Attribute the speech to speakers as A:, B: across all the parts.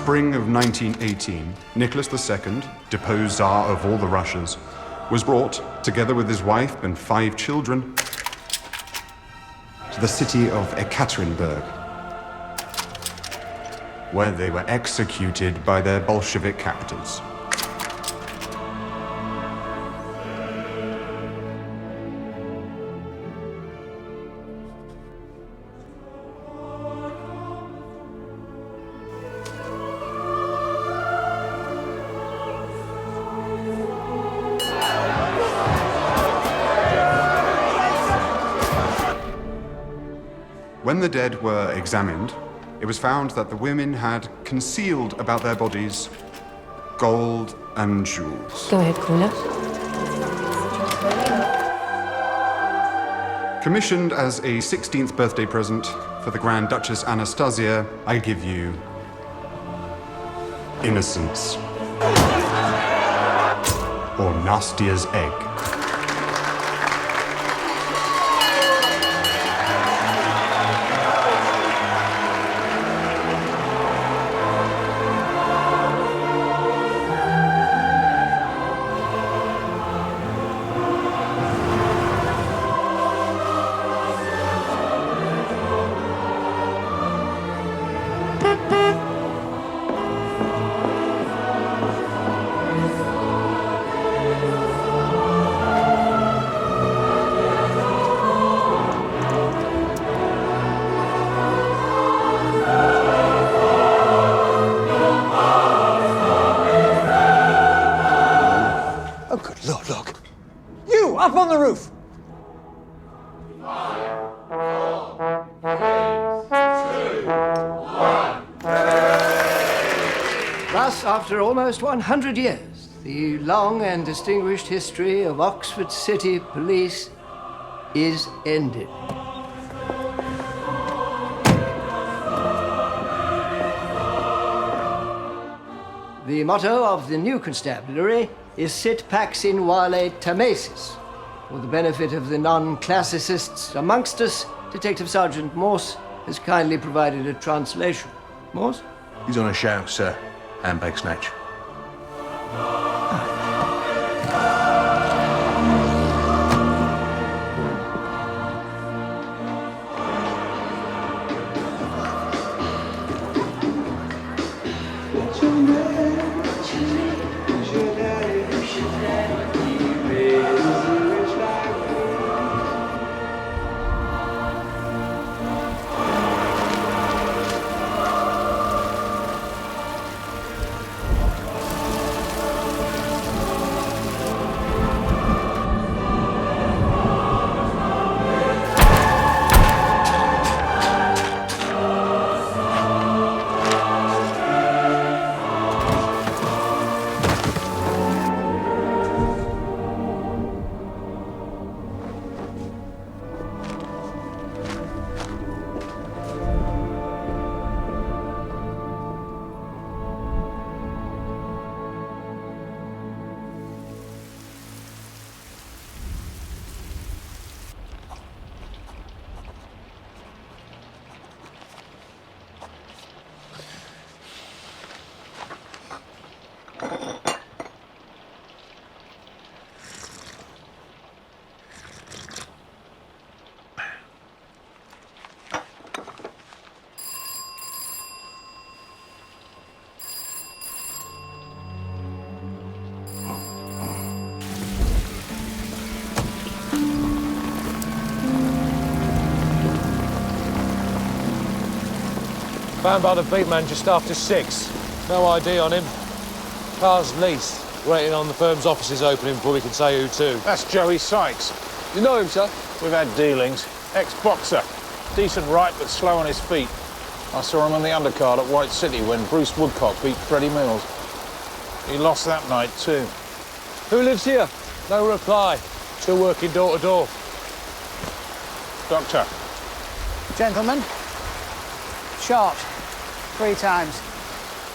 A: spring of 1918, Nicholas II, deposed Tsar of all the Russias, was brought, together with his wife and 5 children, to the city of Ekaterinburg, where they were executed by their Bolshevik captors. When the dead were examined, it was found that the women had concealed about their bodies gold and jewels.
B: Go ahead, caller.
A: Commissioned as a 16th birthday present for the Grand Duchess Anastasia, I give you innocence. Or Nastia's egg.
C: Look. You, up on the roof!
D: 5, 4, 3, 2, 1.
E: Thus, after almost 100 years, the long and distinguished history of Oxford City Police is ended. The motto of the new constabulary is sit pax in vale tamesis. For the benefit of the non-classicists amongst us, Detective Sergeant Morse has kindly provided a translation. Morse?
C: He's on a shout, sir. Handbag snatch.
F: Found by the beat man just after 6. No ID on him. Car's leased. Waiting on the firm's offices opening before we can say who to.
G: That's Joey Sykes.
F: You know him, sir?
G: We've had dealings. Ex-boxer. Decent right, but slow on his feet. I saw him on the undercard at White City when Bruce Woodcock beat Freddie Mills. He lost that night, too.
F: Who lives here? No reply. Still working door to door.
G: Doctor.
H: Gentlemen, shot 3 times.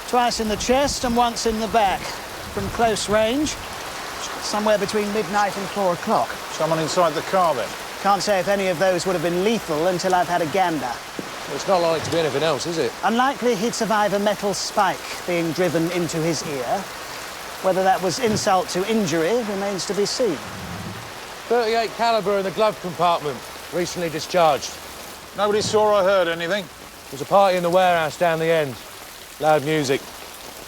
H: Twice in the chest and once in the back. From close range, somewhere between midnight and 4 o'clock.
G: Someone inside the car, then?
H: Can't say if any of those would have been lethal until I've had a gander.
F: Well, it's not likely to be anything else, is it?
H: Unlikely he'd survive a metal spike being driven into his ear. Whether that was insult to injury remains to be seen.
F: 38 caliber in the glove compartment, recently discharged.
G: Nobody saw or heard anything?
F: There's a party in the warehouse down the end. Loud music.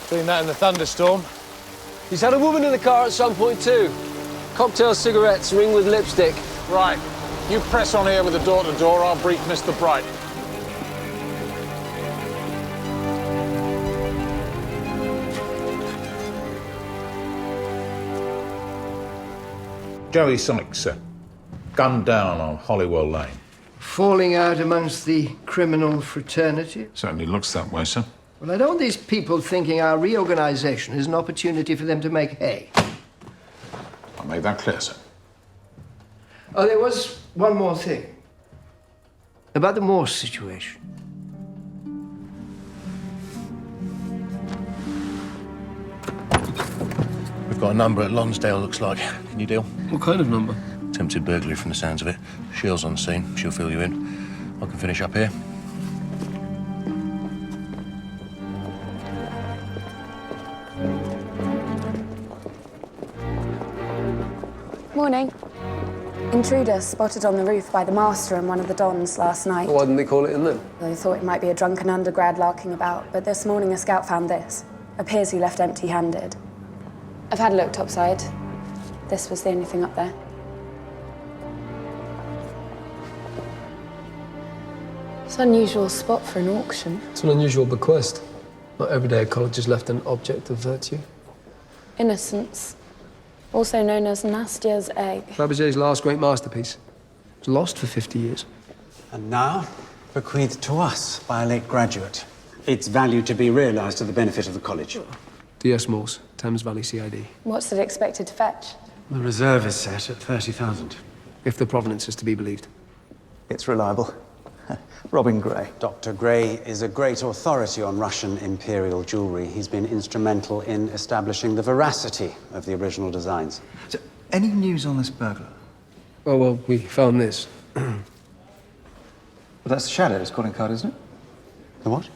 F: Between that and the thunderstorm.
B: He's had a woman in the car at some point too. Cocktail, cigarettes, ring with lipstick.
G: Right. You press on here with the door-to-door, I'll brief Mr. Bright.
I: Joey Sykes, gunned down on Holywell Lane.
E: Falling out amongst the criminal fraternity?
I: Certainly looks that way, sir.
E: Well, I don't want these people thinking our reorganisation is an opportunity for them to make hay.
I: I'll make that clear, sir.
E: Oh, there was one more thing. About the Morse situation.
J: We've got a number at Lonsdale, looks like. Can you deal?
B: What kind of number?
J: Attempted burglary from the sounds of it. Shield's on scene. She'll fill you in. I can finish up here.
K: Morning. Intruder spotted on the roof by the master and one of the dons last night.
B: Why didn't they call it in then?
K: They thought it might be a drunken undergrad larking about, but this morning a scout found this. Appears he left empty-handed. I've had a look topside. This was the only thing up there. It's an unusual spot for an auction.
B: It's an unusual bequest. Not every day a college is left an object of virtue.
K: Innocence. Also known as Nastia's egg.
B: Fabergé's last great masterpiece. It was lost for 50 years.
L: And now, bequeathed to us by a late graduate. Its value to be realised to the benefit of the college.
B: DS Morse, Thames Valley CID.
K: What's it expected to fetch?
L: The reserve is set at 30,000.
B: If the provenance is to be believed.
L: It's reliable. Robin Gray. Dr. Gray is a great authority on Russian imperial jewellery. He's been instrumental in establishing the veracity of the original designs.
M: So, any news on this burglar?
B: Oh, well, we found this.
M: Well, that's the Shadow's calling card, isn't it?
L: The what?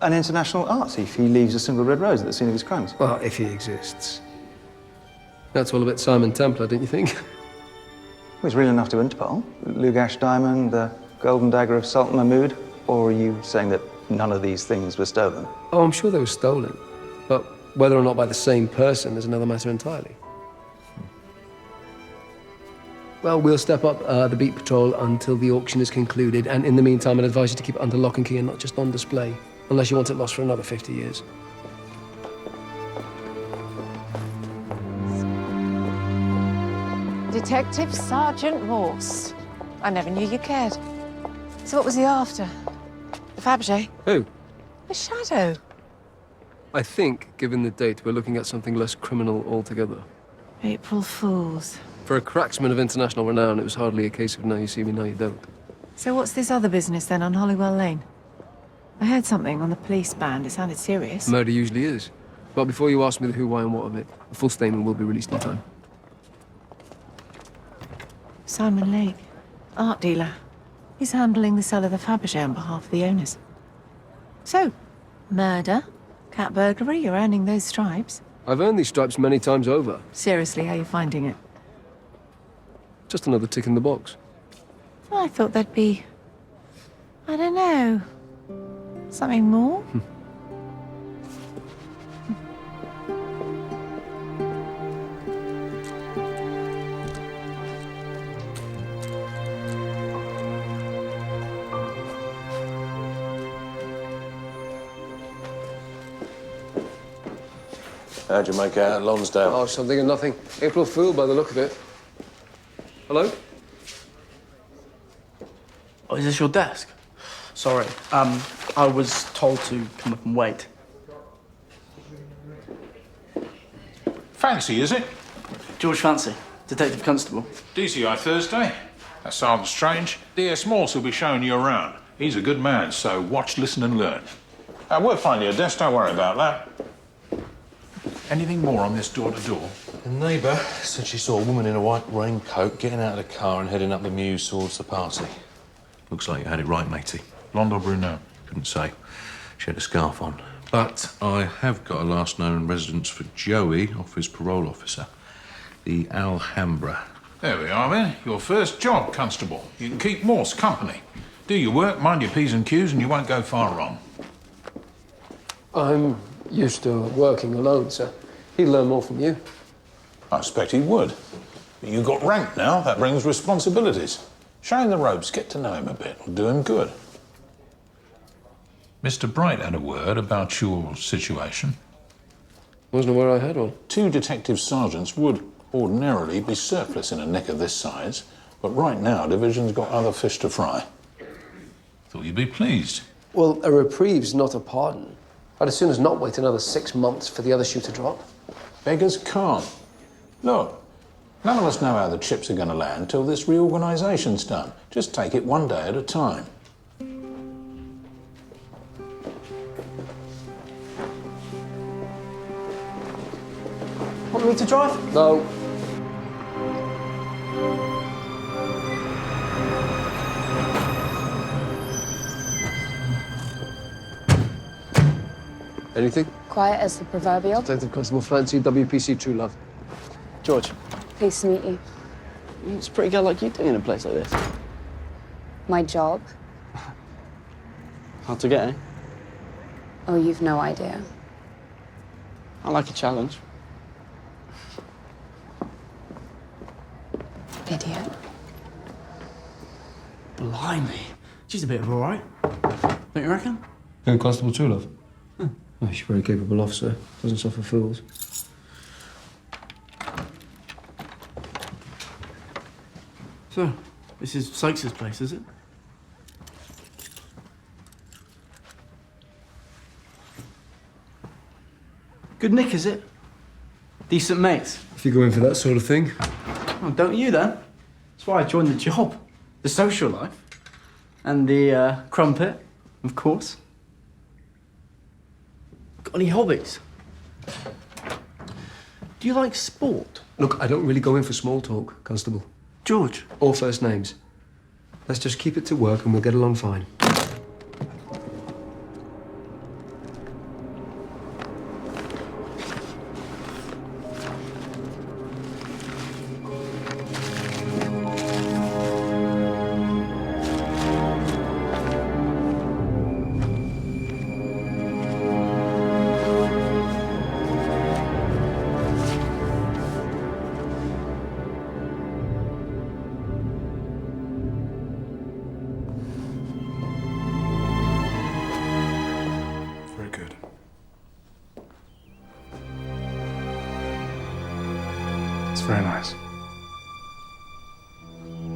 M: An international art thief. He leaves a single red rose at the scene of his crimes.
B: Well, if he exists. That's all a bit Simon Templar, don't you think?
M: Well, he's real enough to Interpol. Lugash diamond, the golden dagger of Sultan Mahmud. Or are you saying that none of these things were stolen?
B: Oh, I'm sure they were stolen. But whether or not by the same person is another matter entirely. Well, we'll step up the beat patrol until the auction is concluded. And in the meantime, I'd advise you to keep it under lock and key and not just on display. Unless you want it lost for another 50 years.
N: Detective Sergeant Morse. I never knew you cared. So what was he after? The Fabergé?
B: Who?
N: The Shadow.
B: I think, given the date, we're looking at something less criminal altogether.
N: April Fools.
B: For a cracksman of international renown, it was hardly a case of now you see me, now you don't.
N: So what's this other business then on Holywell Lane? I heard something on the police band. It sounded serious.
B: Murder usually is. But before you ask me the who, why, and what of it, a full statement will be released in time.
N: Simon Lake, art dealer. He's handling the sale of the Fabergé on behalf of the owners. So, murder, cat burglary, you're earning those stripes.
B: I've earned these stripes many times over.
N: Seriously, how are you finding it?
B: Just another tick in the box.
N: Well, I thought there'd be, I don't know, something more?
F: How'd you make out at Lonsdale?
B: Oh, something and nothing. April Fool by the look of it. Hello?
O: Oh, is this your desk? Sorry. I was told to come up and wait.
I: Fancy, is it?
O: George Fancy, Detective Constable.
I: DCI Thursday. That's Sergeant Strange. DS Morse will be showing you around. He's a good man, so watch, listen and learn. We'll find you a desk, don't worry about that. Anything more on this door-to-door?
J: The neighbour said she saw a woman in a white raincoat getting out of the car and heading up the Muse towards the party. Looks like you had it right, matey.
I: Blonde or brunette?
J: Couldn't say. She had a scarf on. But I have got a last known residence for Joey off his parole officer, the Alhambra.
I: There we are, then. Your first job, Constable. You can keep Morse company. Do your work, mind your P's and Q's, and you won't go far wrong.
B: I'm used to working alone, sir. He'd learn more from you.
I: I expect he would. But you got rank now. That brings responsibilities. Show him the ropes, get to know him a bit. It'll do him good. Mr. Bright had a word about your situation.
B: Wasn't aware I had one.
I: 2 detective sergeants would ordinarily be surplus in a nick of this size, but right now, Division's got other fish to fry. Thought you'd be pleased.
B: Well, a reprieve's not a pardon. I'd as soon as not wait another 6 months for the other shoe to drop.
I: Beggars can't. Look, none of us know how the chips are going to land till this reorganisation's done. Just take it one day at a time.
O: Want me to drive?
B: No. Anything?
K: Quiet as the proverbial.
B: Detective Constable Fancy, WPC True Love.
O: George.
K: Pleased to meet you.
O: What's a pretty girl like you doing in a place like this?
K: My job?
O: Hard to get, eh?
K: Oh, you've no idea.
O: I like a challenge.
K: Idiot.
O: Blimey. She's a bit of all right. Don't you reckon?
B: Who, Constable True Love? Oh, she's a very capable officer. Doesn't suffer fools.
O: So, this is Sykes' place, is it? Good nick, is it? Decent mates?
B: If you go in for that sort of thing.
O: Oh, don't you, then? That's why I joined the job. The social life. And the crumpet, of course. Got any hobbies? Do you like sport?
B: Look, I don't really go in for small talk, Constable.
O: George.
B: Or first names. Let's just keep it to work and we'll get along fine.
A: Very nice.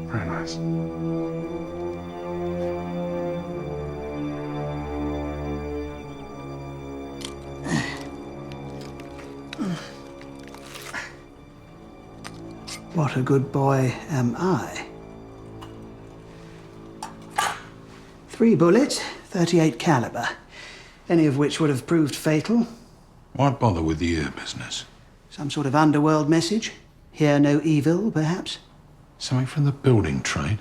A: Very nice.
H: What a good boy am I. 3 bullets, 38 caliber, any of which would have proved fatal.
I: Why bother with the ear business?
H: Some sort of underworld message? Hear no evil, perhaps?
I: Something from the building trade?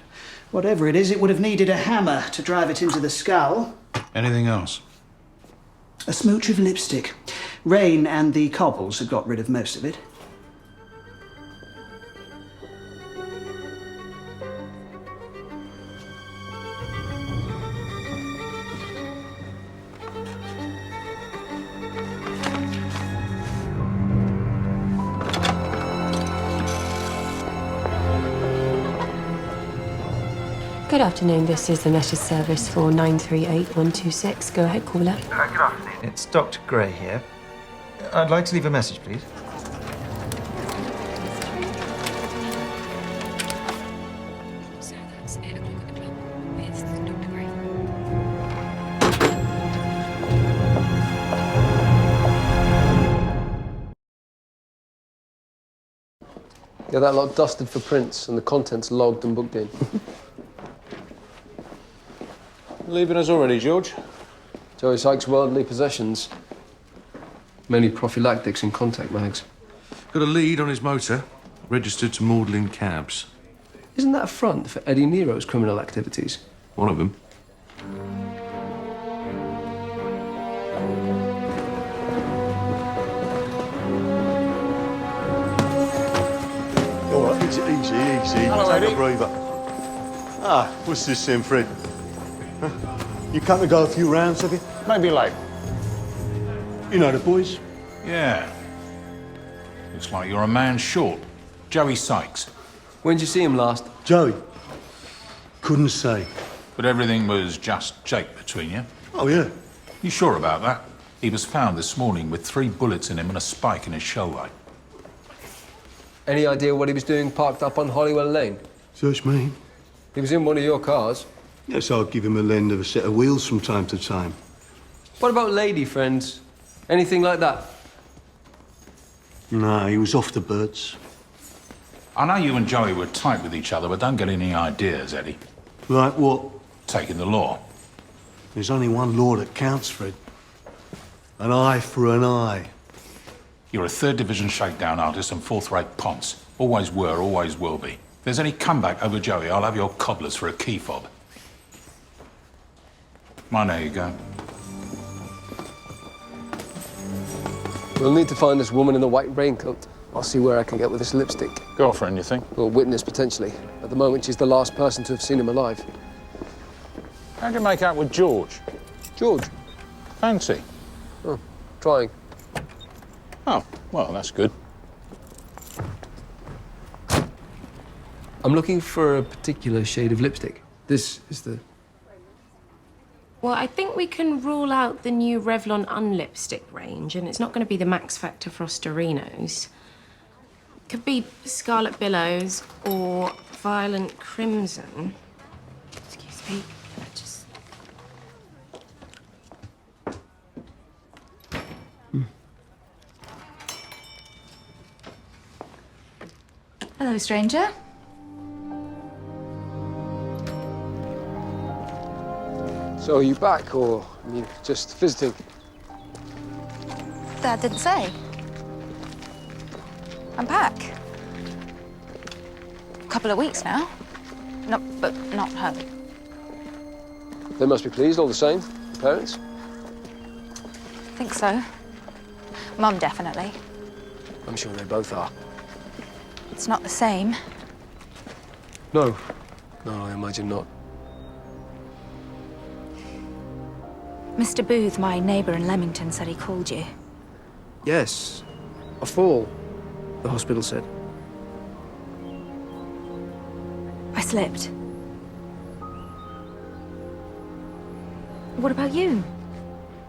H: Whatever it is, it would have needed a hammer to drive it into the skull.
I: Anything else?
H: A smooch of lipstick. Rain and the cobbles had got rid of most of it.
P: Good afternoon, this is the message service for 938126. Go ahead, caller.
Q: Good afternoon. It's Dr. Gray here. I'd like to leave a message, please.
P: So that's 8 o'clock at the club with Dr. Gray.
B: Yeah, that lot dusted for prints and the contents logged and booked in.
F: Leaving us already, George?
B: Joey Sykes' worldly possessions. Mainly prophylactics and contact mags.
J: Got a lead on his motor, registered to Magdalen Cabs.
B: Isn't that a front for Eddie Nero's criminal activities?
J: One of them.
R: Easy.
G: Hello,
R: Take
G: Eddie.
R: a breather. Ah, what's this then, Fred? Huh? You come to go a few rounds, have you?
G: Maybe late.
R: You know the boys?
I: Yeah. Looks like you're a man short. Joey Sykes.
B: When did you see him last?
R: Joey? Couldn't say.
I: But everything was just Jake between you.
R: Oh, yeah.
I: You sure about that? He was found this morning with 3 bullets in him and a spike in his shell light.
B: Any idea what he was doing parked up on Hollywell Lane?
R: Search me.
B: He was in one of your cars.
R: Yes, I'll give him a lend of a set of wheels from time to time.
B: What about lady friends? Anything like that?
R: No, he was off the birds.
I: I know you and Joey were tight with each other, but don't get any ideas, Eddie.
R: Like what?
I: Taking the law.
R: There's only one law that counts, Fred. An eye for an eye.
I: You're a 3rd division shakedown artist and 4th-rate ponce. Always were, always will be. If there's any comeback over Joey, I'll have your cobblers for a key fob. Mine, there you go.
B: We'll need to find this woman in the white raincoat. I'll see where I can get with this lipstick.
G: Girlfriend, you think?
B: Well, witness, potentially. At the moment, she's the last person to have seen him alive.
G: How'd you make out with George?
B: George?
G: Fancy.
B: Oh, trying.
G: Oh, well, that's good.
B: I'm looking for a particular shade of lipstick. This is the...
P: Well, I think we can rule out the new Revlon Unlipstick range, and it's not going to be the Max Factor Frosterinos. Could be Scarlet Billows or Violent Crimson. Excuse me. Just...
S: Hello, stranger.
B: So are you back, or, I mean, just visiting?
S: Dad didn't say. I'm back. A couple of weeks now. But not home.
B: They must be pleased all the same, the parents.
S: Think so. Mum, definitely.
B: I'm sure they both are.
S: It's not the same.
B: No. No, I imagine not.
S: Mr. Booth, my neighbour in Leamington, said he called you.
B: Yes. A fall, the hospital said.
S: I slipped. What about you?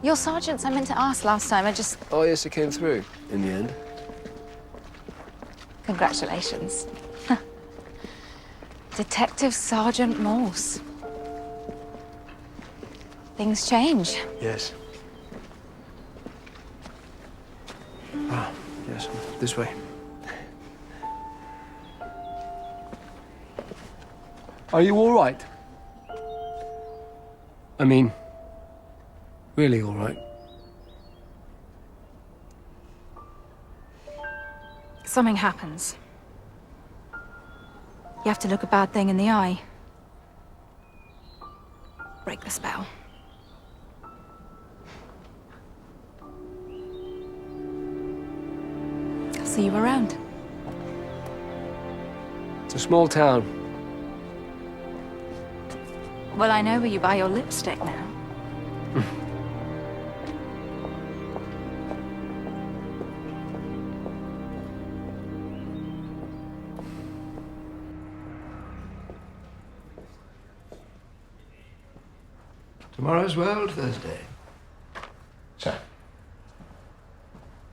S: Your sergeants I meant to ask last time,
B: Oh, yes, it came through, in the end.
S: Congratulations. Detective Sergeant Morse. Things change.
B: Yes. Ah, yes, this way. Are you all right? I mean, really all right?
S: Something happens. You have to look a bad thing in the eye. Break the spell. I'll see you around.
B: It's a small town.
S: Well, I know where you buy your lipstick now.
E: Tomorrow's World Thursday.
I: Sir.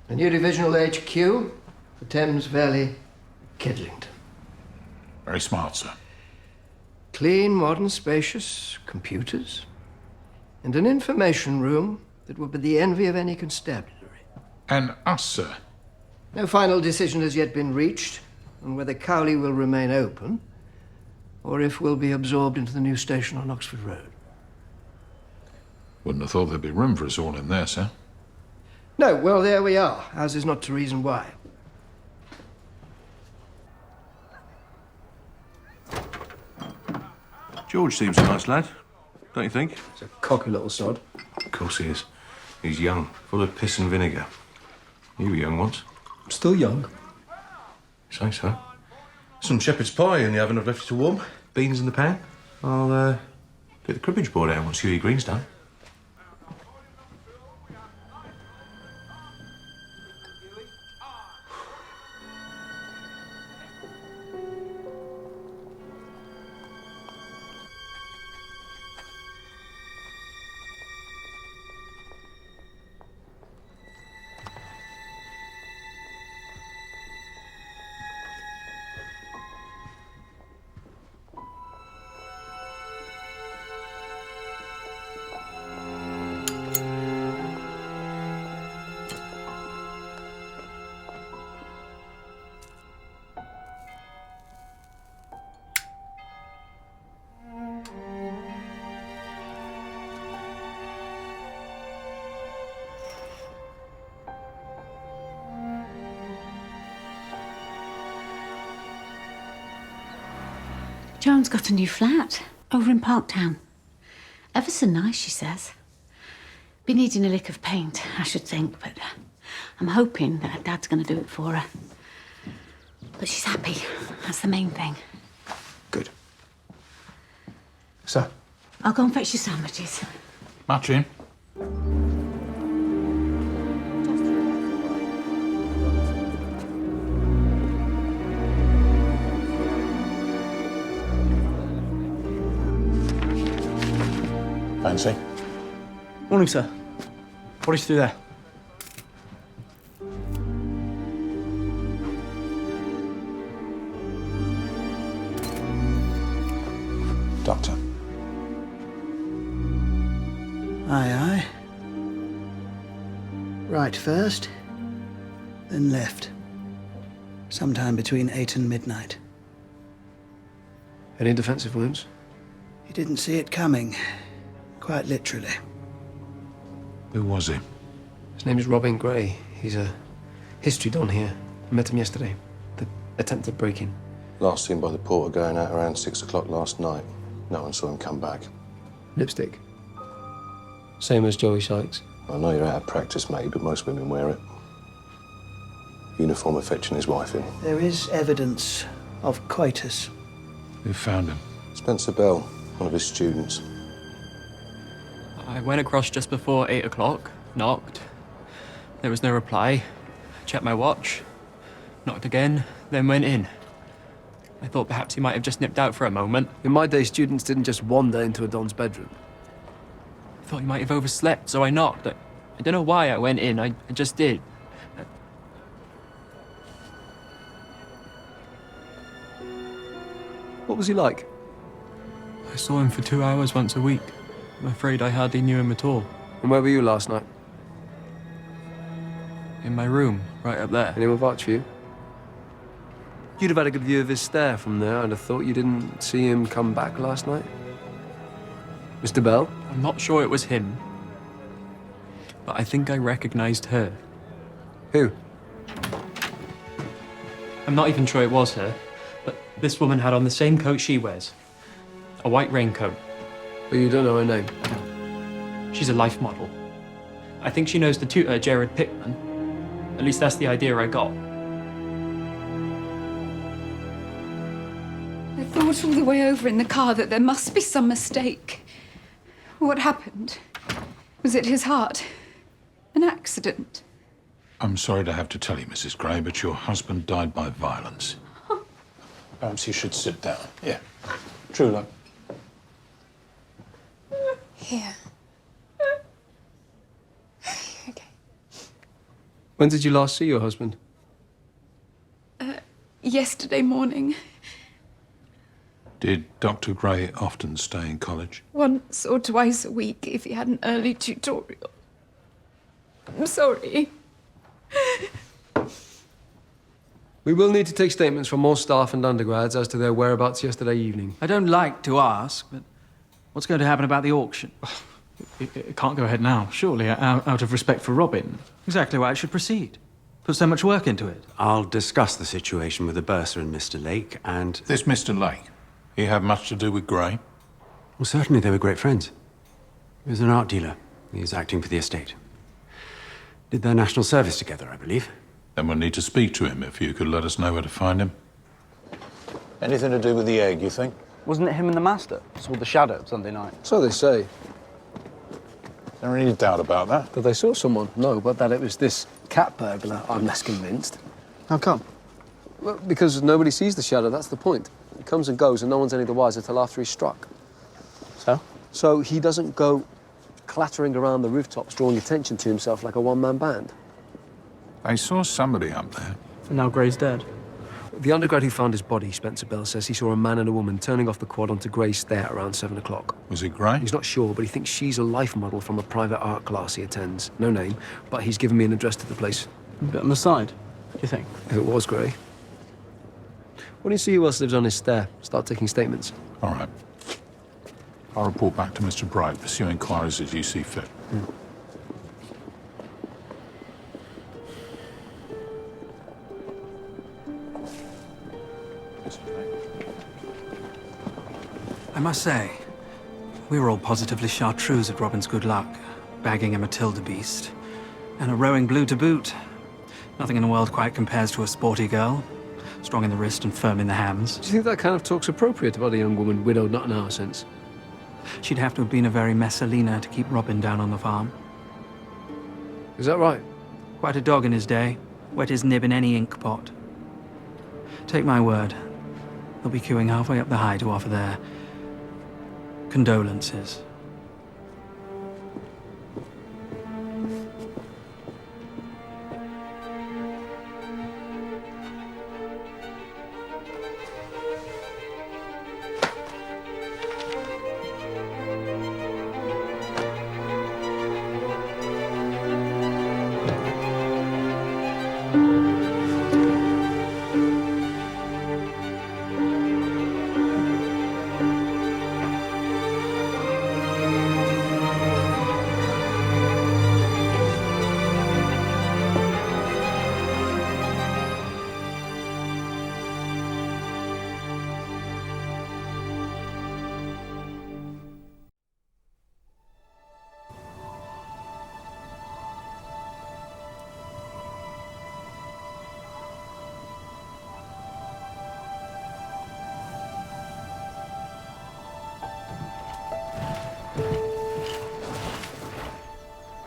E: A new divisional HQ for Thames Valley, Kedlington.
I: Very smart, sir.
E: Clean, modern, spacious computers. And an information room that will be the envy of any constabulary.
I: And us, sir.
E: No final decision has yet been reached on whether Cowley will remain open or if we'll be absorbed into the new station on Oxford Road.
I: Wouldn't have thought there'd be room for us all in there, sir.
E: No, well, there we are. Ours is not to reason why.
J: George seems a nice lad, don't you think?
B: He's a cocky little sod.
J: Of course he is. He's young, full of piss and vinegar. You were young once.
B: Still young.
J: Say so. Some shepherd's pie in the oven I've left it to warm. Beans in the pan. I'll get the cribbage board out once Hughie Green's done.
T: Joan's got a new flat over in Parktown. Ever so nice, she says. Be needing a lick of paint, I should think, but I'm hoping that her dad's going to do it for her. But she's happy. That's the main thing.
I: Good. So,
T: I'll go and fetch your sandwiches.
I: much in? Fancy?
O: Morning, sir. What is through there?
I: Doctor.
E: Aye, aye. Right first, then left. Sometime between 8 and midnight.
B: Any defensive wounds?
E: He didn't see it coming. Quite literally.
I: Who was he?
B: His name is Robin Gray. He's a history don here. I met him yesterday. The attempted break-in.
J: Last seen by the porter going out around 6 o'clock last night. No one saw him come back.
B: Lipstick. Same as Joey Sykes.
J: I know you're out of practice, mate, but most women wear it. Uniform of fetching his wife in.
E: There is evidence of coitus.
I: Who found him?
J: Spencer Bell, one of his students.
O: I went across just before 8 o'clock, knocked. There was no reply. Checked my watch, knocked again, then went in. I thought perhaps he might have just nipped out for a moment.
B: In my day, students didn't just wander into a don's bedroom.
O: I thought he might have overslept, so I knocked. I don't know why I went in, I just did.
B: What was he like?
O: I saw him for 2 hours once a week. I'm afraid I hardly knew him at all.
B: And where were you last night?
O: In my room, right up there.
B: Anyone vouch for you? You'd have had a good view of his stare from there. I'd have thought you didn't see him come back last night. Mr. Bell?
O: I'm not sure it was him, but I think I recognized her.
B: Who?
O: I'm not even sure it was her, but this woman had on the same coat she wears. A white raincoat.
B: But you don't know her name?
O: She's a life model. I think she knows the tutor, Jared Pickman. At least that's the idea I got.
U: I thought all the way over in the car that there must be some mistake. What happened? Was it his heart? An accident?
I: I'm sorry to have to tell you, Mrs. Gray, but your husband died by violence. Perhaps you should sit down. Yeah. True love.
U: Here.
B: When did you last see your husband?
U: Yesterday morning.
I: Did Dr. Gray often stay in college?
U: Once or twice a week if he had an early tutorial. I'm sorry.
B: We will need to take statements from all staff and undergrads as to their whereabouts yesterday evening.
O: I don't like to ask, but what's going to happen about the auction? It can't go ahead now, surely, out of respect for Robin. Exactly why it should proceed. Put so much work into it.
L: I'll discuss the situation with the bursar and Mr. Lake, and...
I: This Mr. Lake, he had much to do with Gray?
L: Well, certainly they were great friends. He was an art dealer. He was acting for the estate. Did their national service together, I believe.
I: Then we'll need to speak to him if you could let us know where to find him.
G: Anything to do with the egg, you think?
M: Wasn't it him and the master? Saw the shadow Sunday night.
B: So they say.
G: Is there any doubt about that?
B: That they saw someone? No, but that it was this cat burglar, I'm less convinced.
M: How come?
B: Well, because nobody sees the shadow, that's the point. He comes and goes and no one's any the wiser till after he's struck.
M: So?
B: So he doesn't go clattering around the rooftops, drawing attention to himself like a one-man band.
I: They saw somebody up there.
M: And now Gray's dead.
B: The undergrad who found his body, Spencer Bell, says he saw a man and a woman turning off the quad onto Gray's stair around 7 o'clock.
I: Was it Gray?
B: He's not sure, but he thinks she's a life model from a private art class he attends. No name, but he's given me an address to the place.
M: A bit on the side, do you think?
B: If it was Gray. Why don't you see who else lives on his stair? Start taking statements.
I: All right. I'll report back to Mr. Bright. Pursue inquiries as you see fit.
D: I must say, we were all positively chartreuse at Robin's good luck, bagging a Matilda beast, and a rowing blue to boot. Nothing in the world quite compares to a sporty girl, strong in the wrist and firm in the hands.
B: Do you think that kind of talk's appropriate about a young woman widowed not an hour since?
D: She'd have to have been a very Messalina to keep Robin down on the farm.
B: Is that right?
D: Quite a dog in his day. Wet his nib in any ink pot. Take my word, they'll be queuing halfway up the high to offer their condolences.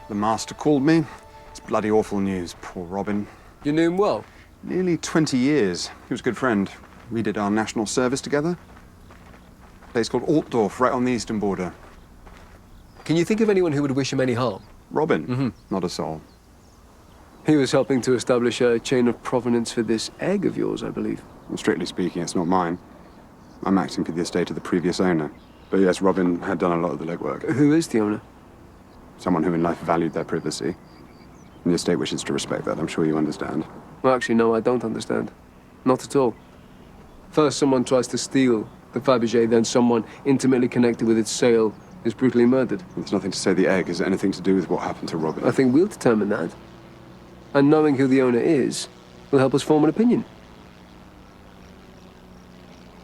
A: The master called me. It's bloody awful news. Poor Robin.
B: You knew him well?
A: Nearly 20 years. He was a good friend. We did our national service together. A place called Altdorf, right on the eastern border.
B: Can you think of anyone who would wish him any harm?
A: Robin?
B: Mm-hmm.
A: Not a soul.
B: He was helping to establish a chain of provenance for this egg of yours, I believe.
A: Well, strictly speaking, it's not mine. I'm acting for the estate of the previous owner. But yes, Robin had done a lot of the legwork.
B: Who is the owner?
A: Someone who in life valued their privacy. And the estate wishes to respect that, I'm sure you understand.
B: Well, actually, no, I don't understand. Not at all. First, someone tries to steal the Fabergé, then someone intimately connected with its sale is brutally murdered.
A: There's nothing to say the egg has anything to do with what happened to Robin.
B: I think we'll determine that. And knowing who the owner is will help us form an opinion.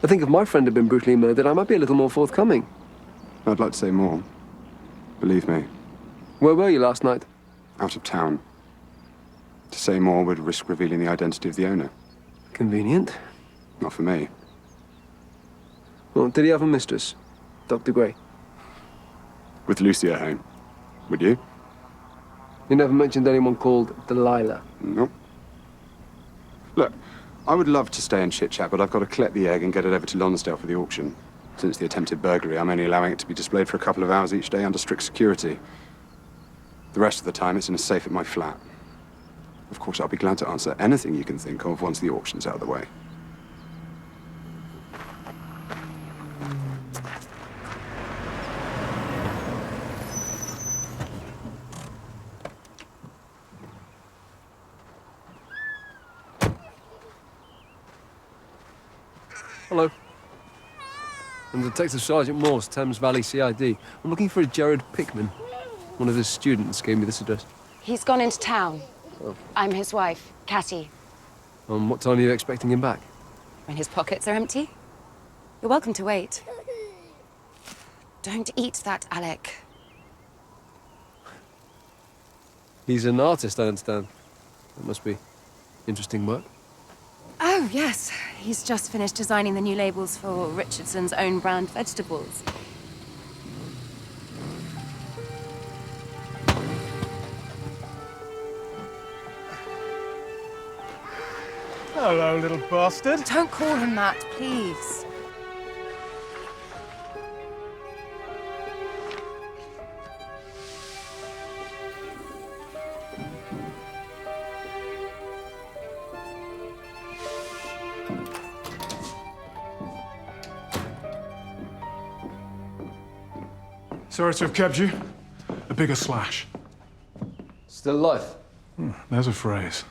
B: I think if my friend had been brutally murdered, I might be a little more forthcoming.
A: I'd like to say more. Believe me.
B: Where were you last night?
A: Out of town. To say more would risk revealing the identity of the owner.
B: Convenient.
A: Not for me.
B: Well, did he have a mistress? Dr. Gray?
A: With Lucy at home. Would you?
B: You never mentioned anyone called Delilah?
A: Nope. Look, I would love to stay and chit-chat, but I've got to collect the egg and get it over to Lonsdale for the auction. Since the attempted burglary, I'm only allowing it to be displayed for a couple of hours each day under strict security. The rest of the time, it's in a safe at my flat. Of course, I'll be glad to answer anything you can think of once the auction's out of the way.
B: Hello. I'm Detective Sergeant Morse, Thames Valley CID. I'm looking for a Jared Pickman. One of his students gave me this address.
K: He's gone into town.
B: Oh.
K: I'm his wife, Catty.
B: What time are you expecting him back?
K: When his pockets are empty. You're welcome to wait. Don't eat that, Alec.
B: He's an artist, I understand. That must be interesting work.
N: Oh, yes. He's just finished designing the new labels for Richardson's own brand vegetables.
C: Hello, little bastard.
N: Don't call him that, please.
C: Sorry to have kept you. A bigger slash.
B: Still alive?
C: There's a phrase.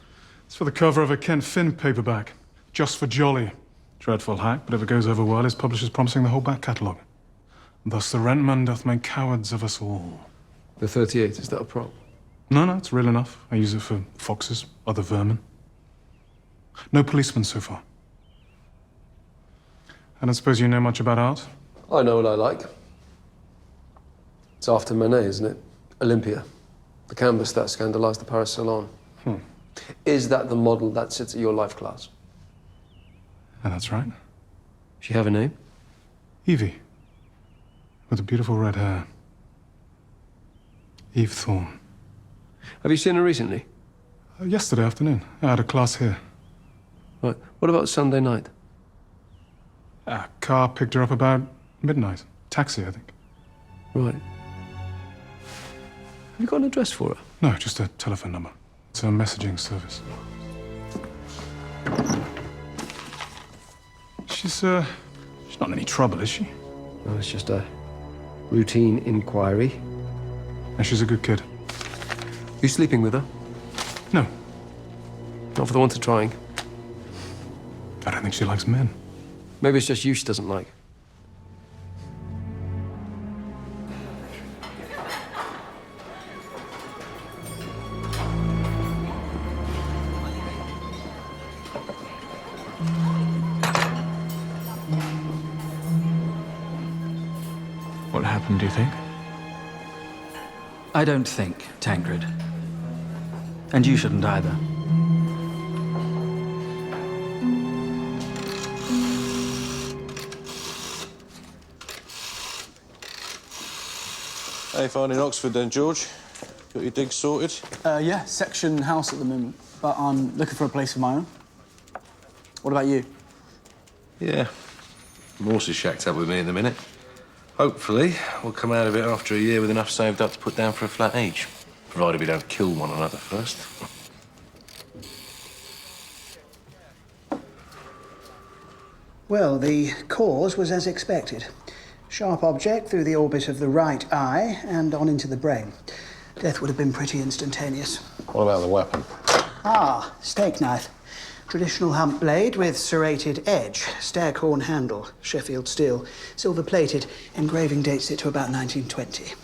C: It's for the cover of a Ken Finn paperback. Just for jolly. Dreadful hack, but if it goes over well, his publisher's promising the whole back catalogue. Thus the rentman doth make cowards of us all.
B: The 38, is that a prop?
C: No, it's real enough. I use it for foxes, other vermin. No policemen so far. I don't suppose you know much about art?
B: I know what I like. It's after Monet, isn't it? Olympia. The canvas that scandalized the Paris Salon. Is that the model that sits at your life class?
C: Yeah, that's right.
B: She have a name?
C: Evie. With the beautiful red hair. Eve Thorne.
B: Have you seen her recently?
C: Yesterday afternoon. I had a class here.
B: Right. What about Sunday night?
C: A car picked her up about midnight. Taxi, I think.
B: Right. Have you got an address for her?
C: No, just a telephone number. It's a messaging service. She's not in any trouble, is she?
B: No, it's just a routine inquiry.
C: And she's a good kid.
B: You sleeping with her?
C: No.
B: Not for the want of trying.
C: I don't think she likes men.
B: Maybe it's just you she doesn't like.
D: What happened, do you think? I don't think, Tancred. And you shouldn't either.
J: How you finding Oxford then, George? Got your digs sorted?
V: Yeah, section house at the moment, but I'm looking for a place of my own. What about you?
J: Yeah. Morse is shacked up with me in a minute. Hopefully, we'll come out of it after a year with enough saved up to put down for a flat each. Provided we don't kill one another first.
H: Well, the cause was as expected. Sharp object through the orbit of the right eye and on into the brain. Death would have been pretty instantaneous.
I: What about the weapon?
H: Ah, steak knife. Traditional hump blade with serrated edge, staghorn handle, Sheffield steel, silver-plated. Engraving dates it to about 1920.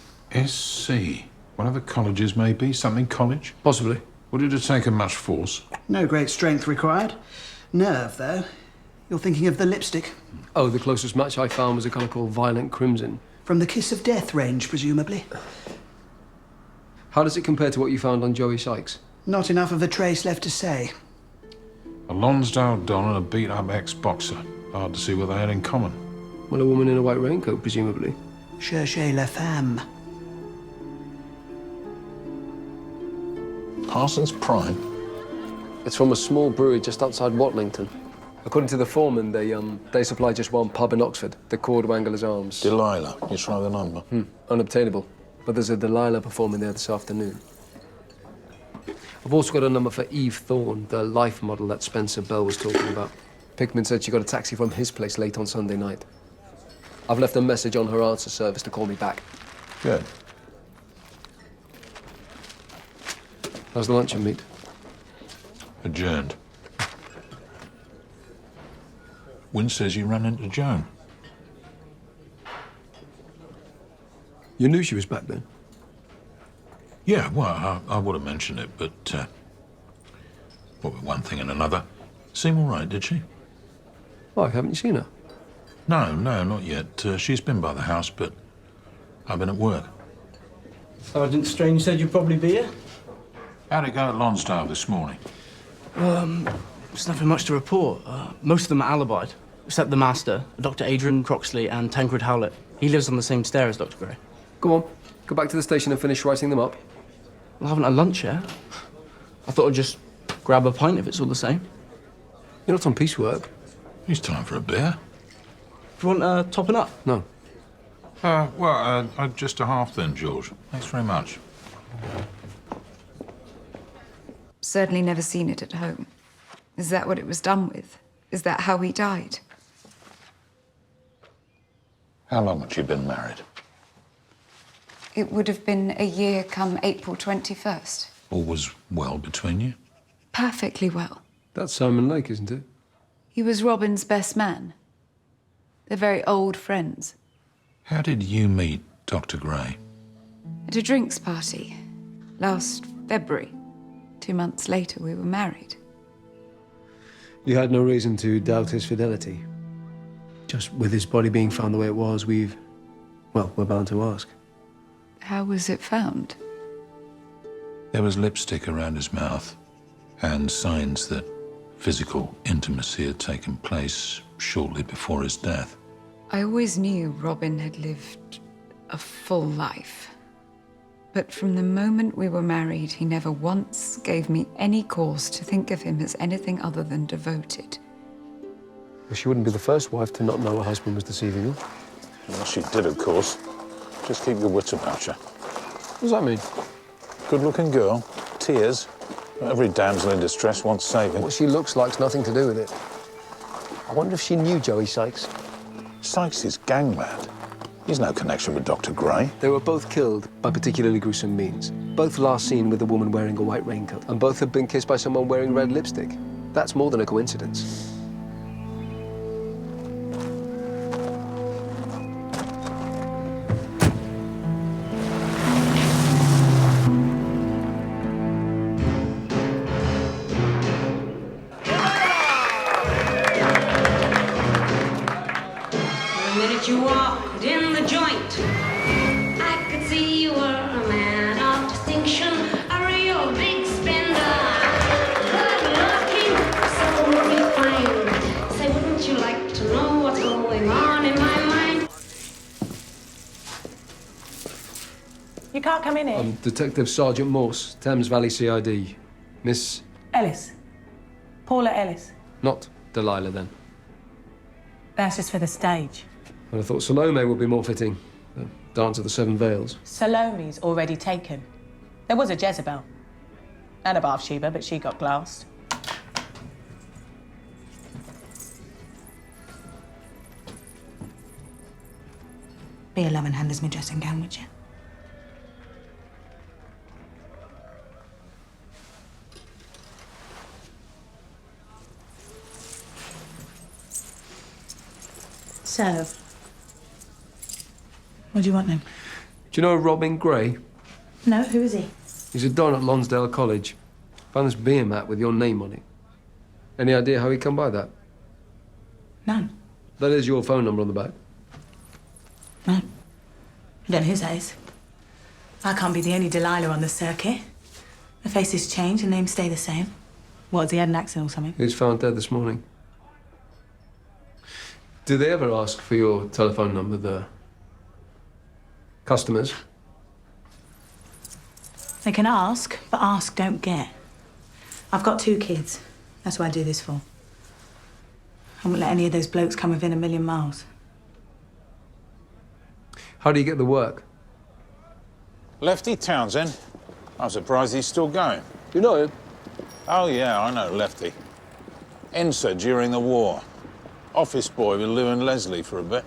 I: SC. One of the colleges, maybe? Something college?
B: Possibly.
I: Would it have taken much force?
H: No great strength required. Nerve, though. You're thinking of the lipstick?
B: Oh, the closest match I found was a colour called Violent Crimson.
H: From the Kiss of Death range, presumably.
B: How does it compare to what you found on Joey Sykes?
H: Not enough of a trace left to say.
I: A Lonsdale Don and a beat-up ex-boxer. Hard to see what they had in common.
B: Well, a woman in a white raincoat, presumably.
H: Cherchez la femme.
I: Parsons Prime?
B: It's from a small brewery just outside Watlington. According to the foreman, they supply just one pub in Oxford, the Cordwanglers Arms.
I: Delilah. You try the number.
B: Unobtainable. But there's a Delilah performing there this afternoon. I've also got a number for Eve Thorne, the life model that Spencer Bell was talking about. Pickman said she got a taxi from his place late on Sunday night. I've left a message on her answer service to call me back.
I: Good.
B: How's the luncheon meat?
I: Adjourned. Wynne says you ran into Joan.
B: You knew she was back then?
I: Yeah, well, I would have mentioned it, but, well, with one thing and another. Seem all right, did she?
B: Why, haven't you seen her?
I: No, not yet. She's been by the house, but I've been at work.
V: Sergeant Strange said you'd probably be here?
I: How'd it go at Lonsdale this morning?
V: There's nothing much to report. Most of them are alibied, except the master, Dr. Adrian Croxley, and Tancred Howlett. He lives on the same stair as Dr. Gray.
B: Go on, go back to the station and finish writing them up.
V: Well, I haven't had lunch yet. I thought I'd just grab a pint if it's all the same.
B: You're not on piecework.
I: It's time for a beer.
V: Do you want topping up?
B: No.
I: Just a half then, George. Thanks very much.
U: Certainly never seen it at home. Is that what it was done with? Is that how he died?
I: How long had you been married?
U: It would have been a year come April 21st.
I: All was well between you?
U: Perfectly well.
B: That's Simon Lake, isn't it?
U: He was Robin's best man. They're very old friends.
I: How did you meet Dr. Gray?
U: At a drinks party last February. 2 months later, we were married.
B: You had no reason to doubt his fidelity. Just with his body being found the way it was, we're bound to ask.
U: How was it found?
I: There was lipstick around his mouth and signs that physical intimacy had taken place shortly before his death.
U: I always knew Robin had lived a full life. But from the moment we were married, he never once gave me any cause to think of him as anything other than devoted.
B: Well, she wouldn't be the first wife to not know her husband was deceiving her.
I: Well, she did, of course. Just keep your wits about you.
B: What does that mean?
I: Good-looking girl, tears. Every damsel in distress wants saving.
B: What she looks like's nothing to do with it. I wonder if she knew Joey Sykes.
I: Sykes is gang mad. He's no connection with Dr. Gray.
B: They were both killed by particularly gruesome means. Both last seen with a woman wearing a white raincoat. And both have been kissed by someone wearing red lipstick. That's more than a coincidence.
F: You walked in the joint, I could see you were a man of distinction, a real big spender, good looking, so refined. Say, wouldn't you like to know what's going on in my mind?
N: You can't come in here.
B: I'm Detective Sergeant Morse, Thames Valley CID. Miss...
N: Ellis. Paula Ellis.
B: Not Delilah, then.
N: That's just for the stage.
B: Well, I thought Salome would be more fitting. The Dance of the Seven Veils.
N: Salome's already taken. There was a Jezebel. And a Bathsheba, but she got glassed.
S: Be a lemon hand as my dressing gown, would you? So, what do you want then?
B: Do you know Robin Gray?
S: No, who is he?
B: He's a don at Lonsdale College. Found this beer mat with your name on it. Any idea how he come by that?
S: None.
B: That is your phone number on the back.
S: No. I don't know whose that is. I can't be the only Delilah on the circuit. The faces change and names stay the same. What, has he had an accident or something?
B: He was found dead this morning. Do they ever ask for your telephone number, the customers?
S: They can ask, but ask, don't get. I've got 2 kids. That's what I do this for. I won't let any of those blokes come within 1,000,000 miles.
B: How do you get the work?
I: Lefty Townsend. I'm surprised he's still going.
B: You know him?
I: Oh, yeah, I know Lefty. Enser during the war. Office boy with Lou and Leslie for a bit.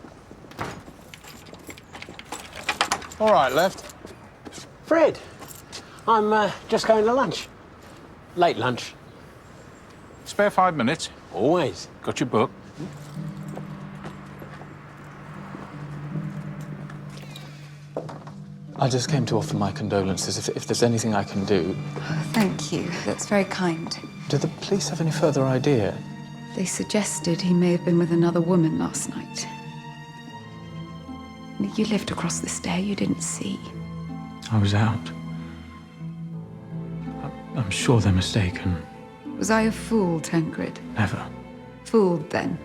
I: All right, Left.
Q: Fred, I'm just going to lunch. Late lunch.
I: Spare 5 minutes?
Q: Always.
I: Got your book?
W: I just came to offer my condolences. If there's anything I can do.
U: Thank you. That's very kind.
W: Do the police have any further idea?
U: They suggested he may have been with another woman last night. You lived across the stair, you didn't see.
W: I was out. I'm sure they're mistaken.
U: Was I a fool, Tancred?
W: Never.
U: Fooled, then?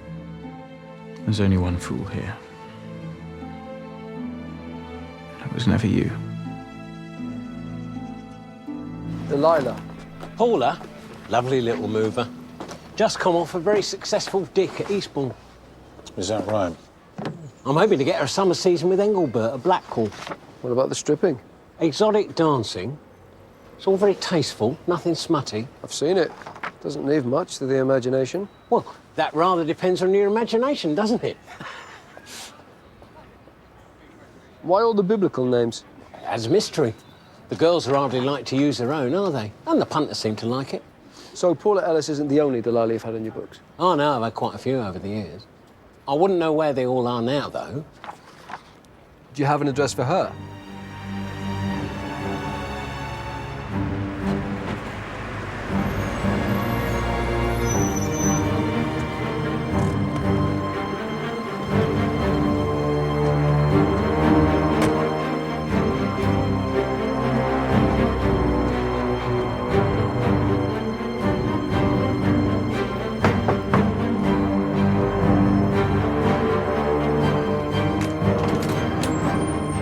W: There's only one fool here. It was never you.
B: Delilah.
Q: Paula, lovely little mover. Just come off a very successful dick at Eastbourne.
G: Is that right?
Q: I'm hoping to get her a summer season with Engelbert at Blackwall.
B: What about the stripping?
Q: Exotic dancing. It's all very tasteful, nothing smutty.
B: I've seen it. Doesn't leave much to the imagination.
Q: Well, that rather depends on your imagination, doesn't it?
B: Why all the biblical names?
Q: As mystery. The girls are hardly like to use their own, are they? And the punters seem to like it.
B: So Paula Ellis isn't the only Delilah you've had in your books?
Q: Oh, no, I've had quite a few over the years. I wouldn't know where they all are now, though.
B: Do you have an address for her?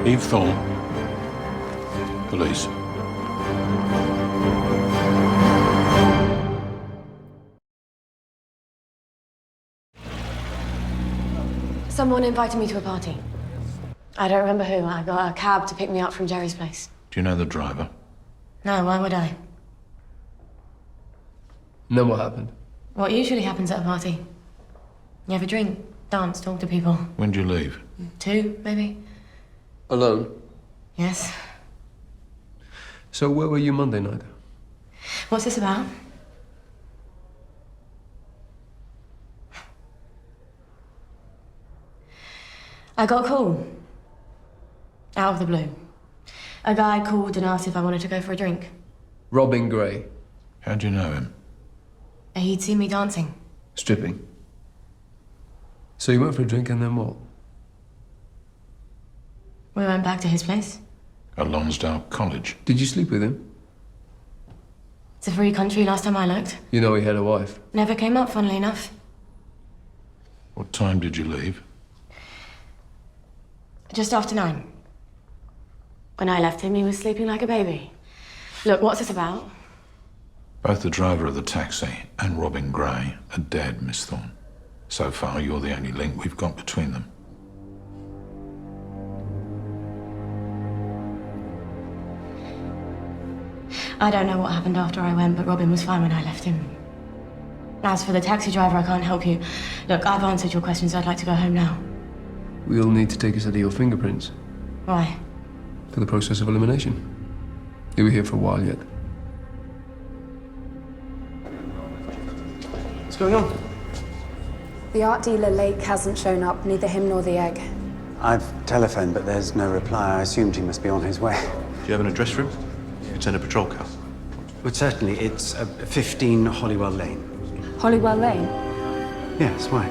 I: Eve Thorne. Police.
K: Someone invited me to a party. I don't remember who. I got a cab to pick me up from Jerry's place.
I: Do you know the driver?
K: No, why would I?
B: Then what happened?
K: What usually happens at a party? You have a drink, dance, talk to people.
I: When did you leave?
K: 2, maybe?
B: Alone?
K: Yes.
B: So where were you Monday night?
K: What's this about? I got a call. Out of the blue. A guy called and asked if I wanted to go for a drink.
B: Robin Gray.
I: How'd you know him?
K: He'd seen me dancing.
B: Stripping. So you went for a drink and then what?
K: We went back to his place.
I: At Lonsdale College.
B: Did you sleep with him?
K: It's a free country last time I looked.
B: You know he had a wife.
K: Never came up, funnily enough.
I: What time did you leave?
K: Just after 9. When I left him, he was sleeping like a baby. Look, what's this about?
I: Both the driver of the taxi and Robin Gray are dead, Miss Thorne. So far, you're the only link we've got between them.
K: I don't know what happened after I went, but Robin was fine when I left him. As for the taxi driver, I can't help you. Look, I've answered your questions. I'd like to go home now.
B: We'll need to take a set of your fingerprints.
K: Why?
B: For the process of elimination. You were here for a while yet.
V: What's going on?
K: The art dealer Lake hasn't shown up, neither him nor the egg.
L: I've telephoned, but there's no reply. I assumed he must be on his way.
P: Do you have an address for him? You could send a patrol car.
L: But certainly, it's 15 Holywell Lane.
K: Holywell Lane?
L: Yes, why?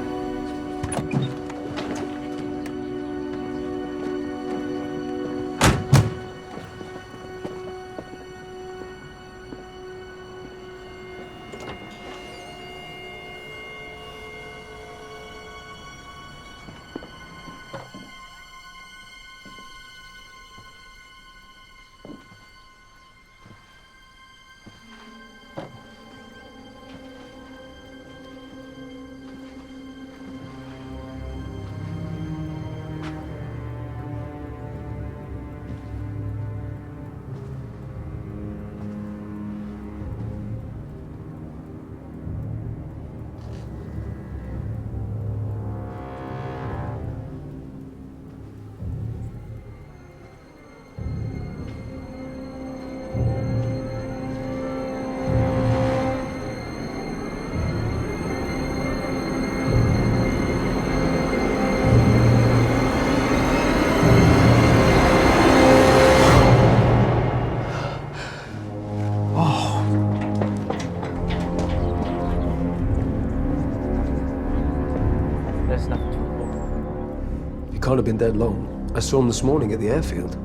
B: Can't have been dead long. I saw him this morning at the airfield.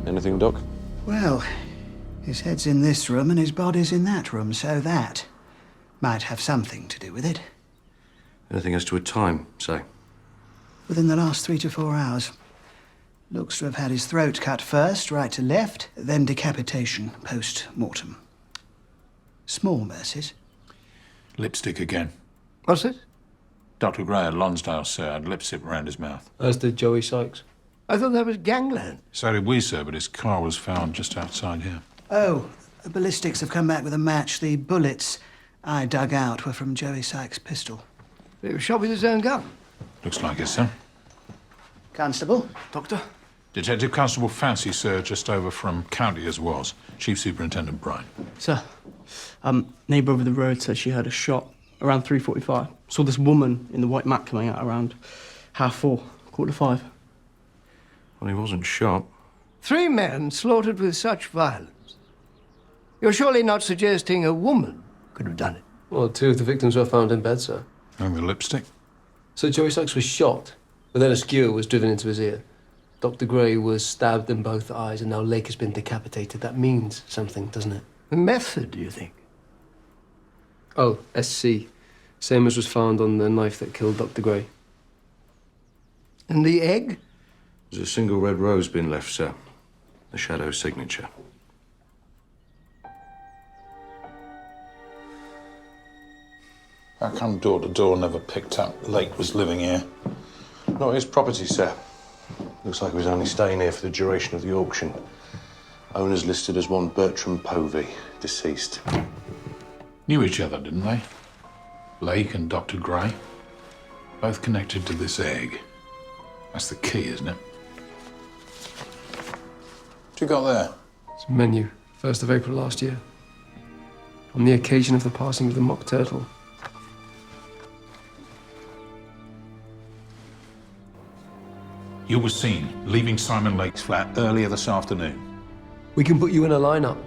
P: Anything, Doc?
L: Well,
H: His head's in this room and his body's in that room, so that might have something to do with it.
P: Anything as to a time, say?
H: Within the last 3 to 4 hours. Looks to have had his throat cut first, right to left, then decapitation post-mortem. Small mercies.
I: Lipstick again.
B: What's it?
I: Dr. Gray at Lonsdale, sir, had lipstick round his mouth.
B: As did Joey Sykes.
E: I thought that was gangland.
I: So did we, sir, but his car was found just outside here.
H: Oh, the ballistics have come back with a match. The bullets I dug out were from Joey Sykes' pistol.
E: He was shot with his own gun.
I: Looks like it, sir.
H: Constable?
V: Doctor?
I: Detective Constable Fancy, sir, just over from County as was. Chief Superintendent Bryan.
V: Sir, neighbour over the road said she heard a shot around 3:45. Saw this woman in the white mat coming out around 4:30, 4:45.
P: Well, he wasn't shot.
E: 3 men slaughtered with such violence. You're surely not suggesting a woman could have done it?
B: Well, 2 of the victims were found in bed, sir.
I: And the lipstick?
B: So Joey Sykes was shot, but then a skewer was driven into his ear. Dr. Gray was stabbed in both eyes, and now Lake has been decapitated. That means something, doesn't it?
E: The method, do you think?
B: Oh, SC. Same as was found on the knife that killed Dr. Gray.
E: And the egg?
P: There's a single red rose been left, sir. The shadow signature.
I: How come door to door never picked up Lake was living here?
P: Not his property, sir. Looks like he was only staying here for the duration of the auction. Owners listed as one Bertram Povey, deceased.
I: Knew each other, didn't they? Lake and Dr. Gray. Both connected to this egg. That's the key, isn't it? What you got there?
B: It's a menu. 1st of April last year. On the occasion of the passing of the mock turtle.
I: You were seen leaving Simon Lake's flat earlier this afternoon.
B: We can put you in a lineup.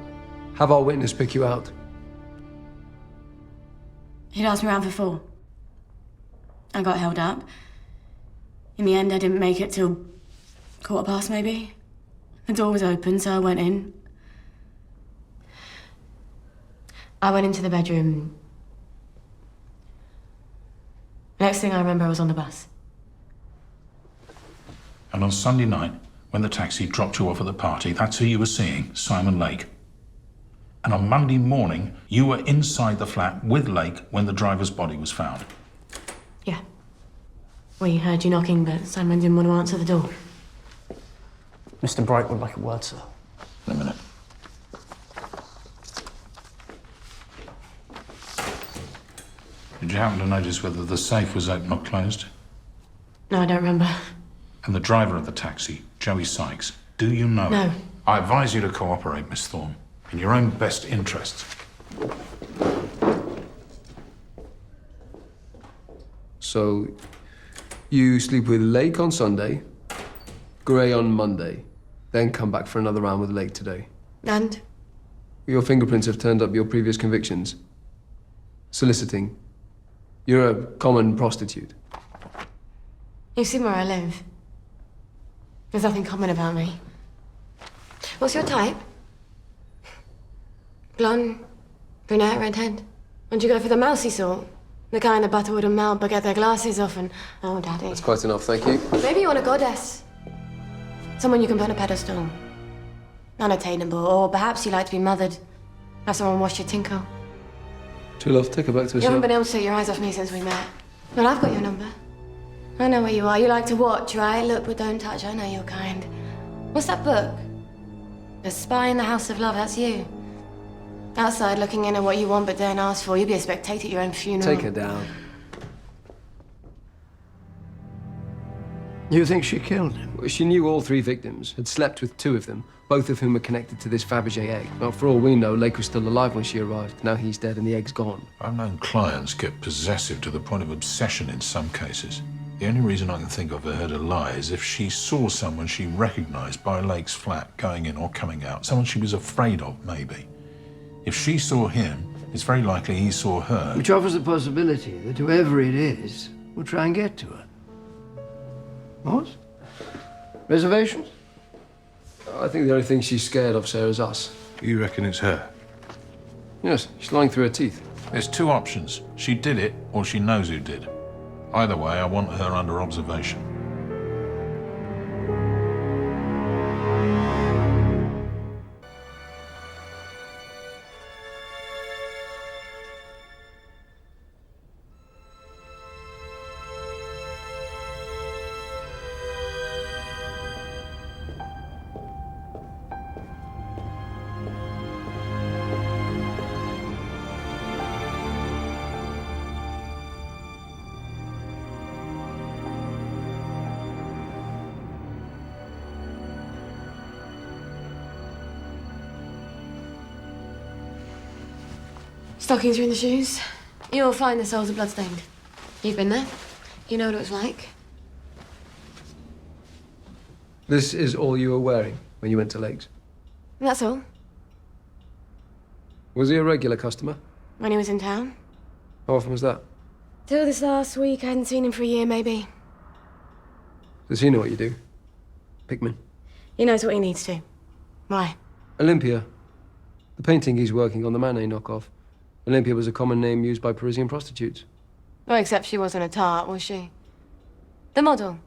B: Have our witness pick you out.
R: He'd asked me around for 4. I got held up. In the end, I didn't make it till 15:15, maybe. The door was open, so I went in. I went into the bedroom. Next thing I remember, I was on the bus.
I: And on Sunday night, when the taxi dropped you off at the party, that's who you were seeing, Simon Lake. And on Monday morning, you were inside the flat with Lake when the driver's body was found.
R: Yeah. We heard you knocking, but Simon didn't want to answer the door.
V: Mr. Bright would like a word, sir.
I: In a minute. Did you happen to notice whether the safe was open or closed?
R: No, I don't remember.
I: And the driver of the taxi, Joey Sykes, do you know?
R: No.
I: I advise you to cooperate, Miss Thorne, in your own best interests.
B: So, you sleep with Lake on Sunday, Gray on Monday, then come back for another round with Lake today.
R: And?
B: Your fingerprints have turned up your previous convictions. Soliciting. You're a common prostitute.
R: You've seen where I live. There's nothing common about me. What's your type? Blonde, brunette, redhead? Would you go for the mousy sort? The kind that Butterwood and Melba get their glasses off and... Oh, Daddy.
B: That's quite enough, thank you.
R: Maybe you want a goddess. Someone you can put on a pedestal. Unattainable, or perhaps you like to be mothered. Have someone wash your tinkle.
B: True love, take her back to
R: You
B: us.
R: haven't been able to take your eyes off me since we met. But I've got your number. I know where you are. You like to watch, right? Look but don't touch. I know your kind. What's that book? The Spy in the House of Love, that's you. Outside looking in at what you want but don't ask for. You'd be a spectator at your own funeral.
B: Take her down.
E: You think she killed him?
B: Well, she knew all 3 victims, had slept with 2 of them, both of whom were connected to this Fabergé egg. Well, for all we know, Lake was still alive when she arrived. Now he's dead and the egg's gone.
I: I've known clients get possessive to the point of obsession in some cases. The only reason I can think of for her to lie is if she saw someone she recognized by Lake's flat going in or coming out, someone she was afraid of, maybe. If she saw him, it's very likely he saw her.
E: Which offers the possibility that whoever it is will try and get to her. What? Reservations?
B: I think the only thing she's scared of, sir, is us.
P: You reckon it's her?
B: Yes, she's lying through her teeth.
I: There's two options. She did it, or she knows who did. Either way, I want her under observation.
R: Stockings are in the shoes. You'll find the soles are bloodstained. You've been there. You know what it was like.
B: This is all you were wearing when you went to Lakes?
R: And that's all.
B: Was he a regular customer?
R: When he was in town.
B: How often was that?
R: Till this last week, I hadn't seen him for a year, maybe.
B: Does he know what you do? Pickman?
R: He knows what he needs to. Why?
B: Olympia. The painting he's working on, the Manet knockoff. Olympia was a common name used by Parisian prostitutes.
R: Well, except she wasn't a tart, was she? The model.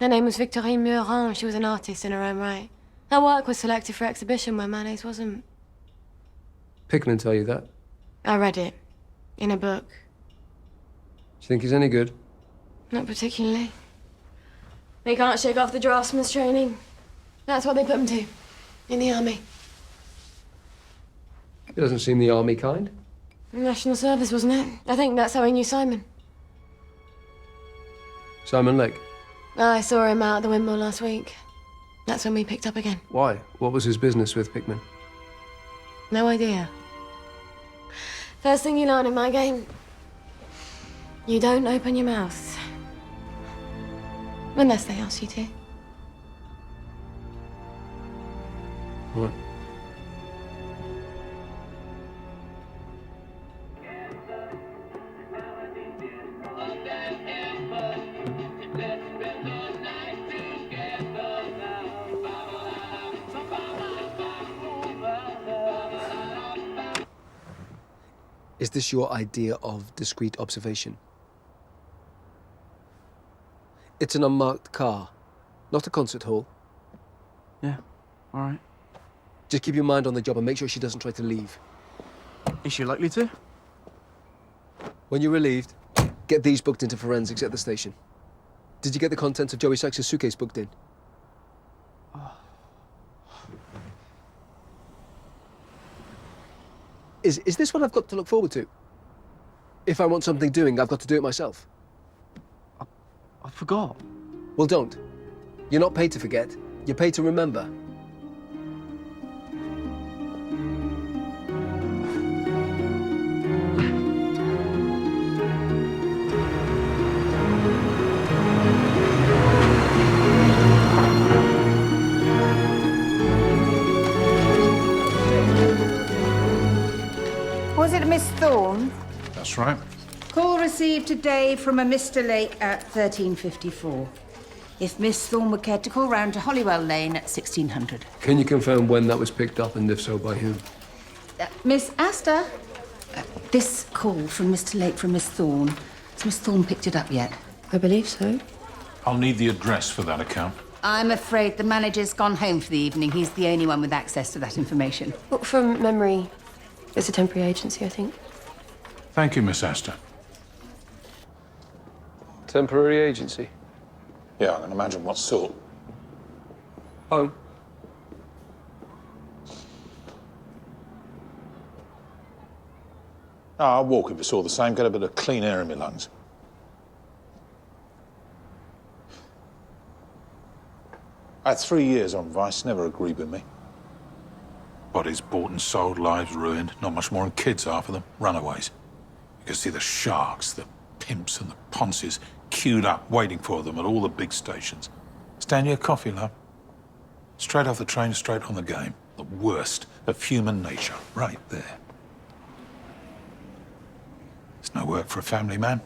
R: Her name was Victorine Murin. She was an artist in her own right. Her work was selected for exhibition when Manet's wasn't.
B: Pickman tell you that?
R: I read it. In a book.
B: Do you think he's any good?
R: Not particularly. They can't shake off the draftsman's training. That's what they put him to. In the army.
B: He doesn't seem the army kind.
R: National service, wasn't it? I think that's how he knew Simon.
B: Simon Lake?
R: I saw him out at the windmill last week. That's when we picked up again.
B: Why? What was his business with Pickman?
R: No idea. First thing you learn in my game, you don't open your mouth. Unless they ask you to.
B: What? Is this your idea of discreet observation? It's an unmarked car, not a concert hall.
V: Yeah, all right.
B: Just keep your mind on the job and make sure she doesn't try to leave.
V: Is she likely to?
B: When you're relieved, get these booked into forensics at the station. Did you get the contents of Joey Sykes' suitcase booked in? Is this what I've got to look forward to? If I want something doing, I've got to do it myself.
V: I forgot.
B: Well, don't. You're not paid to forget. You're paid to remember.
M: Was it Miss Thorne?
I: That's right.
M: Call received today from a Mr. Lake at 1354. If Miss Thorne would care to call round to Holywell Lane at 1600.
B: Can you confirm when that was picked up and if so, by whom?
M: Miss Astor? This call from Mr. Lake from Miss Thorne. Has Miss Thorne picked it up yet?
R: I believe so.
I: I'll need the address for that account.
M: I'm afraid the manager's gone home for the evening. He's the only one with access to that information.
R: Well, from memory, it's a temporary agency, I think.
I: Thank you, Miss Astor.
B: Temporary agency?
I: Yeah, I can imagine what sort.
B: Home.
I: Oh, I'll walk if it's all the same. Get a bit of clean air in my lungs. I had 3 years on Vice, never agreed with me. Bodies bought and sold, lives ruined, not much more than kids, half of them, runaways. You can see the sharks, the pimps and the ponces queued up, waiting for them at all the big stations. Stand you a coffee, love. Straight off the train, straight on the game. The worst of human nature, right there. It's no work for a family man.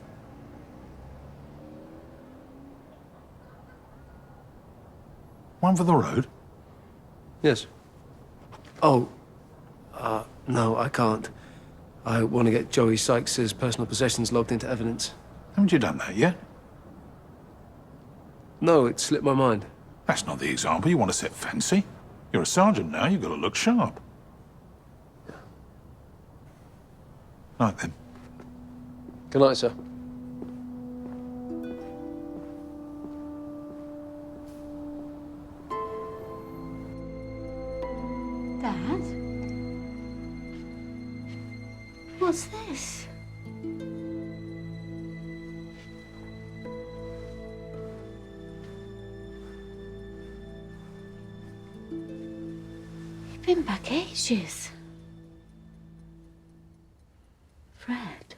I: One for the road?
B: Yes. Oh, No, I can't. I want to get Joey Sykes' personal possessions logged into evidence.
I: Haven't you done that yet?
B: No, it slipped my mind.
I: That's not the example you want to set fancy. You're a sergeant now, you've got to look sharp. Night then.
B: Good night, sir.
R: Dad? What's this? You've been back ages. Fred.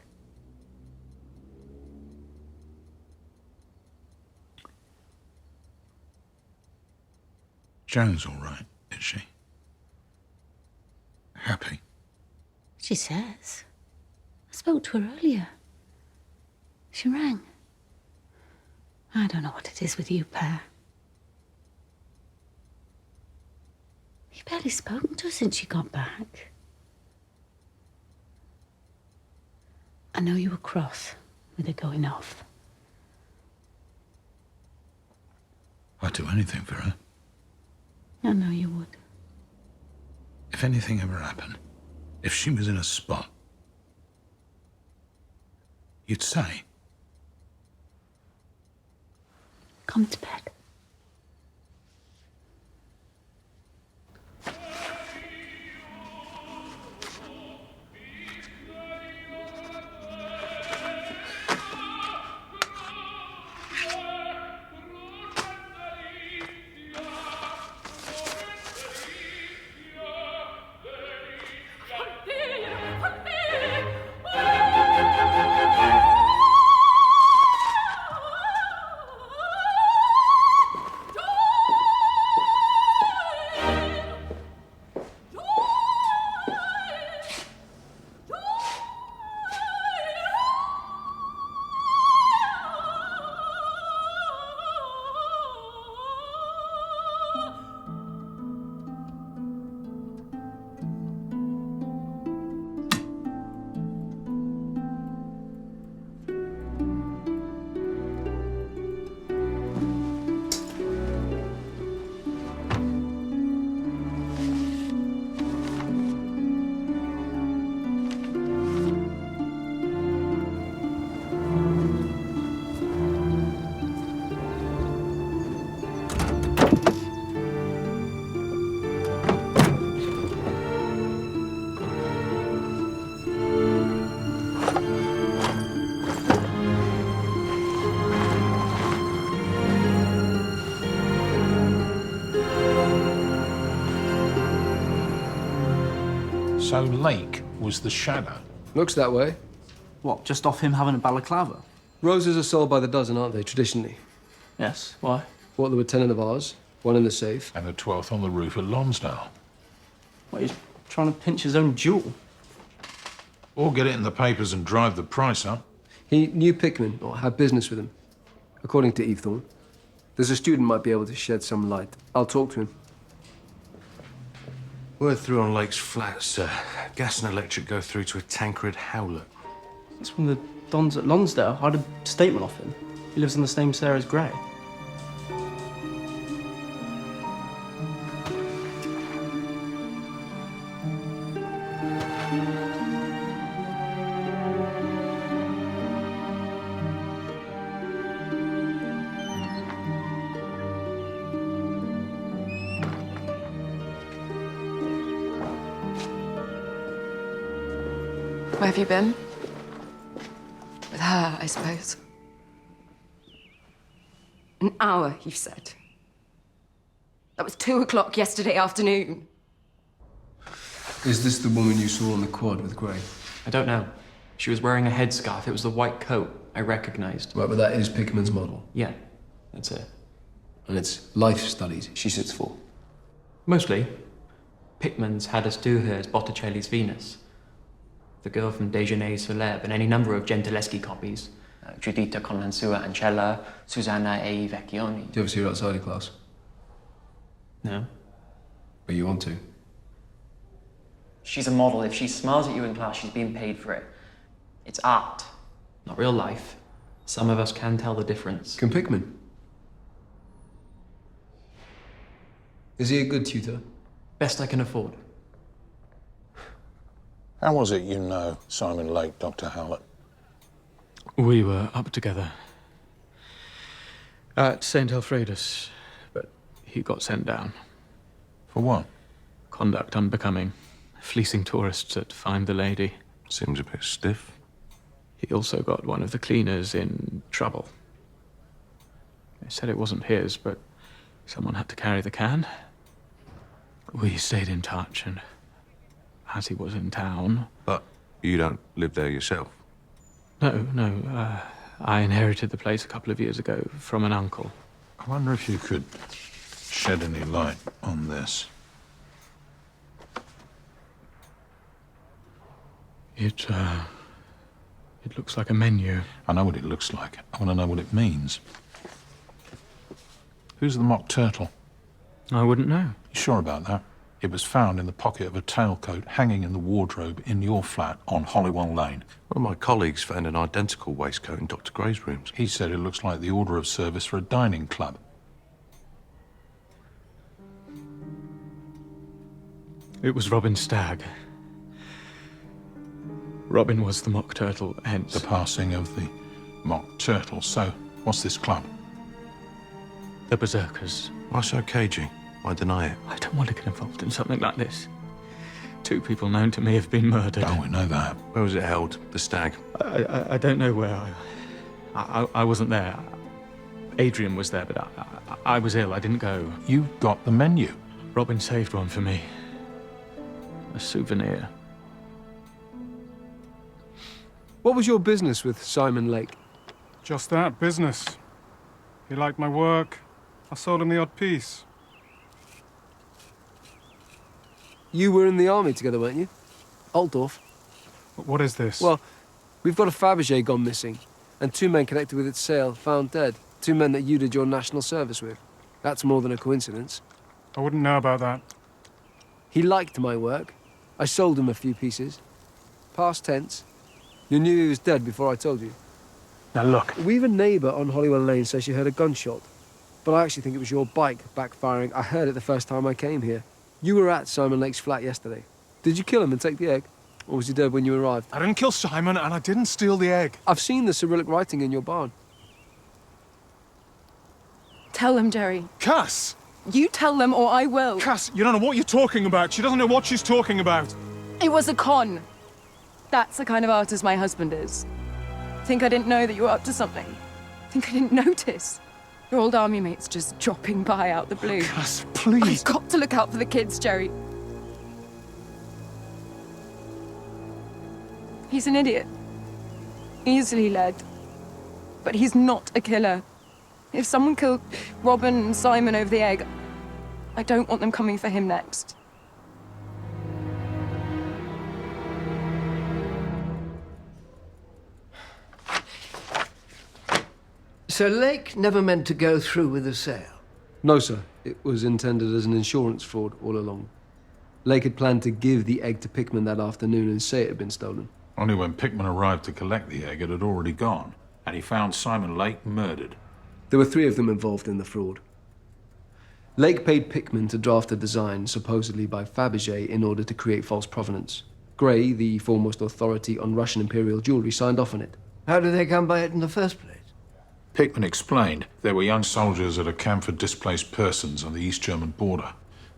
I: Joan's all right, is she? Happy?
R: She says. I spoke to her earlier. She rang. I don't know what it is with you, Per. You've barely spoken to her since you got back. I know you were cross with her going off.
I: I'd do anything for her.
R: I know you would.
I: If anything ever happened, if she was in a spot, you'd say.
R: Come to bed.
I: So Lake was the shadow?
B: Looks that way.
V: What, just off him having a balaclava?
B: Roses are sold by the dozen, aren't they, traditionally?
V: Yes, why?
B: What, there were 10 in the vase, 1 in the safe.
I: And the 12th on the roof at Lonsdale.
V: What, he's trying to pinch his own jewel?
I: Or get it in the papers and drive the price up.
B: He knew Pickman, or had business with him, according to Eve Thorne. There's a student might be able to shed some light. I'll talk to him.
P: Word through on Lake's flat, sir. Gas and electric go through to a Tancred Howlett.
V: It's from the Dons at Lonsdale. I had a statement off him. He lives in the same cell as Gray.
K: Where have you been? With her, I suppose. An hour, you said. That was 2 o'clock yesterday afternoon.
B: Is this the woman you saw on the quad with Gray?
W: I don't know. She was wearing a headscarf. It was the white coat I recognized.
B: Right, but that is Pickman's model.
W: Yeah, that's it.
B: And it's life studies she sits for.
W: Mostly. Pickman's had us do her as Botticelli's Venus. The girl from Déjeuner Célèbre, and any number of Gentileschi copies. Giuditta con la sua ancella, Susanna e i Vecchioni.
B: Do you ever see her outside of class?
W: No.
B: But you want to?
W: She's a model. If she smiles at you in class, she's being paid for it. It's art, not real life. Some of us can tell the difference.
B: Can Pickman? Is he a good tutor?
W: Best I can afford.
G: How was it you know Simon Lake, Dr. Howlett?
A: We were up together at St. Alfredus, but he got sent down.
G: For what?
A: Conduct unbecoming. Fleecing tourists at Find the Lady.
P: Seems a bit stiff.
A: He also got one of the cleaners in trouble. They said it wasn't his, but someone had to carry the can. We stayed in touch, and as he was in town...
P: But you don't live there yourself?
A: No. I inherited the place a couple of years ago from an uncle.
G: I wonder if you could shed any light on this.
A: It looks like a menu.
G: I know what it looks like. I want to know what it means. Who's the mock turtle?
A: I wouldn't know.
G: You sure about that? It was found in the pocket of a tailcoat hanging in the wardrobe in your flat on Holywell Lane.
P: One of my colleagues found an identical waistcoat in Dr. Gray's rooms.
G: He said it looks like the order of service for a dining club.
A: It was Robin Stagg. Robin was the mock turtle, hence...
G: The passing of the mock turtle. So, what's this club?
A: The Berserkers.
P: Why so cagey? Why deny it?
A: I don't want to get involved in something like this. 2 people known to me have been murdered.
G: Oh, we know that.
P: Where was it held? The Stag?
A: I don't know where. I wasn't there. Adrian was there, but I was ill. I didn't go.
G: You got the menu.
A: Robin saved one for me. A souvenir.
B: What was your business with Simon Lake?
C: Just that, business. He liked my work. I sold him the odd piece.
B: You were in the army together, weren't you? Altdorf.
C: What is this?
B: Well, we've got a Fabergé gone missing, and 2 men connected with its sale found dead. 2 men that you did your national service with. That's more than a coincidence.
C: I wouldn't know about that.
B: He liked my work. I sold him a few pieces. Past tense. You knew he was dead before I told you.
C: Now look.
B: We've a neighbour on Holywell Lane says she heard a gunshot. But I actually think it was your bike backfiring. I heard it the first time I came here. You were at Simon Lake's flat yesterday. Did you kill him and take the egg? Or was he dead when you arrived?
C: I didn't kill Simon, and I didn't steal the egg.
B: I've seen the Cyrillic writing in your barn.
N: Tell them, Jerry.
C: Cass!
N: You tell them or I will.
C: Cass, you don't know what you're talking about. She doesn't know what she's talking about.
N: It was a con. That's the kind of artist my husband is. Think I didn't know that you were up to something? Think I didn't notice? Your old army mate's just dropping by out the blue.
C: Cass, please.
N: I've got to look out for the kids, Jerry. He's an idiot. Easily led. But he's not a killer. If someone killed Robin and Simon over the egg, I don't want them coming for him next.
E: So Lake never meant to go through with the sale?
B: No, sir. It was intended as an insurance fraud all along. Lake had planned to give the egg to Pickman that afternoon and say it had been stolen.
G: Only when Pickman arrived to collect the egg, it had already gone, and he found Simon Lake murdered.
B: There were 3 of them involved in the fraud. Lake paid Pickman to draft a design, supposedly by Fabergé, in order to create false provenance. Gray, the foremost authority on Russian imperial jewelry, signed off on it.
E: How did they come by it in the first place?
G: Pickman explained there were young soldiers at a camp for displaced persons on the East German border.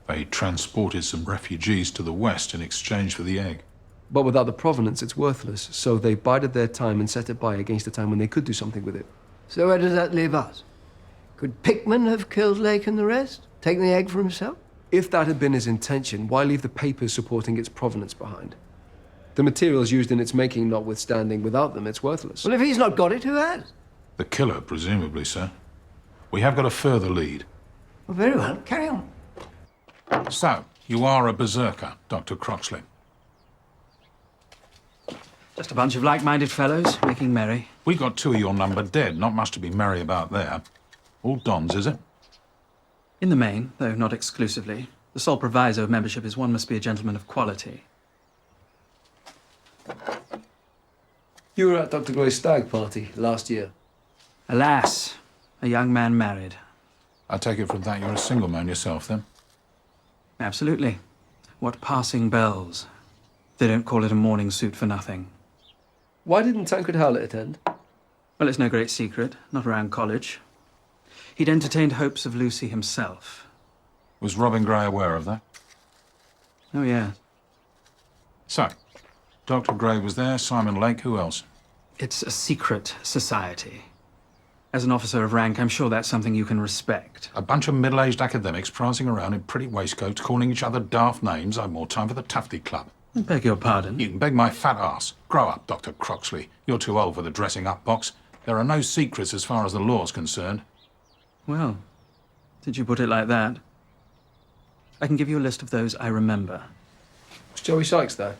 G: They transported some refugees to the west in exchange for the egg.
B: But without the provenance, it's worthless, so they bided their time and set it by against a time when they could do something with it.
E: So where does that leave us? Could Pickman have killed Lake and the rest? Taken the egg for himself?
B: If that had been his intention, why leave the papers supporting its provenance behind? The materials used in its making notwithstanding, without them, it's worthless.
E: Well, if he's not got it, who has?
G: The killer, presumably, sir. We have got a further lead.
E: Well, very well. Carry on.
G: So, you are a berserker, Dr. Croxley.
D: Just a bunch of like-minded fellows making merry.
G: We got 2 of your number dead. Not much to be merry about there. All dons, is it?
D: In the main, though not exclusively, the sole proviso of membership is one must be a gentleman of quality.
B: You were at Dr. Gray's stag party last year.
D: Alas, a young man married.
I: I take it from that you're a single man yourself, then?
D: Absolutely. What passing bells. They don't call it a morning suit for nothing.
B: Why didn't Tancred Howlett attend?
D: Well, it's no great secret. Not around college. He'd entertained hopes of Lucy himself.
I: Was Robin Gray aware of that?
D: Oh, yeah.
I: So, Dr. Gray was there, Simon Lake, who else?
D: It's a secret society. As an officer of rank, I'm sure that's something you can respect.
I: A bunch of middle-aged academics prancing around in pretty waistcoats, calling each other daft names. I've more time for the Tufty Club.
D: I beg your pardon?
I: You can beg my fat ass. Grow up, Dr. Croxley. You're too old for the dressing-up box. There are no secrets as far as the law's concerned.
D: Well, did you put it like that? I can give you a list of those I remember.
B: Was Joey Sykes there?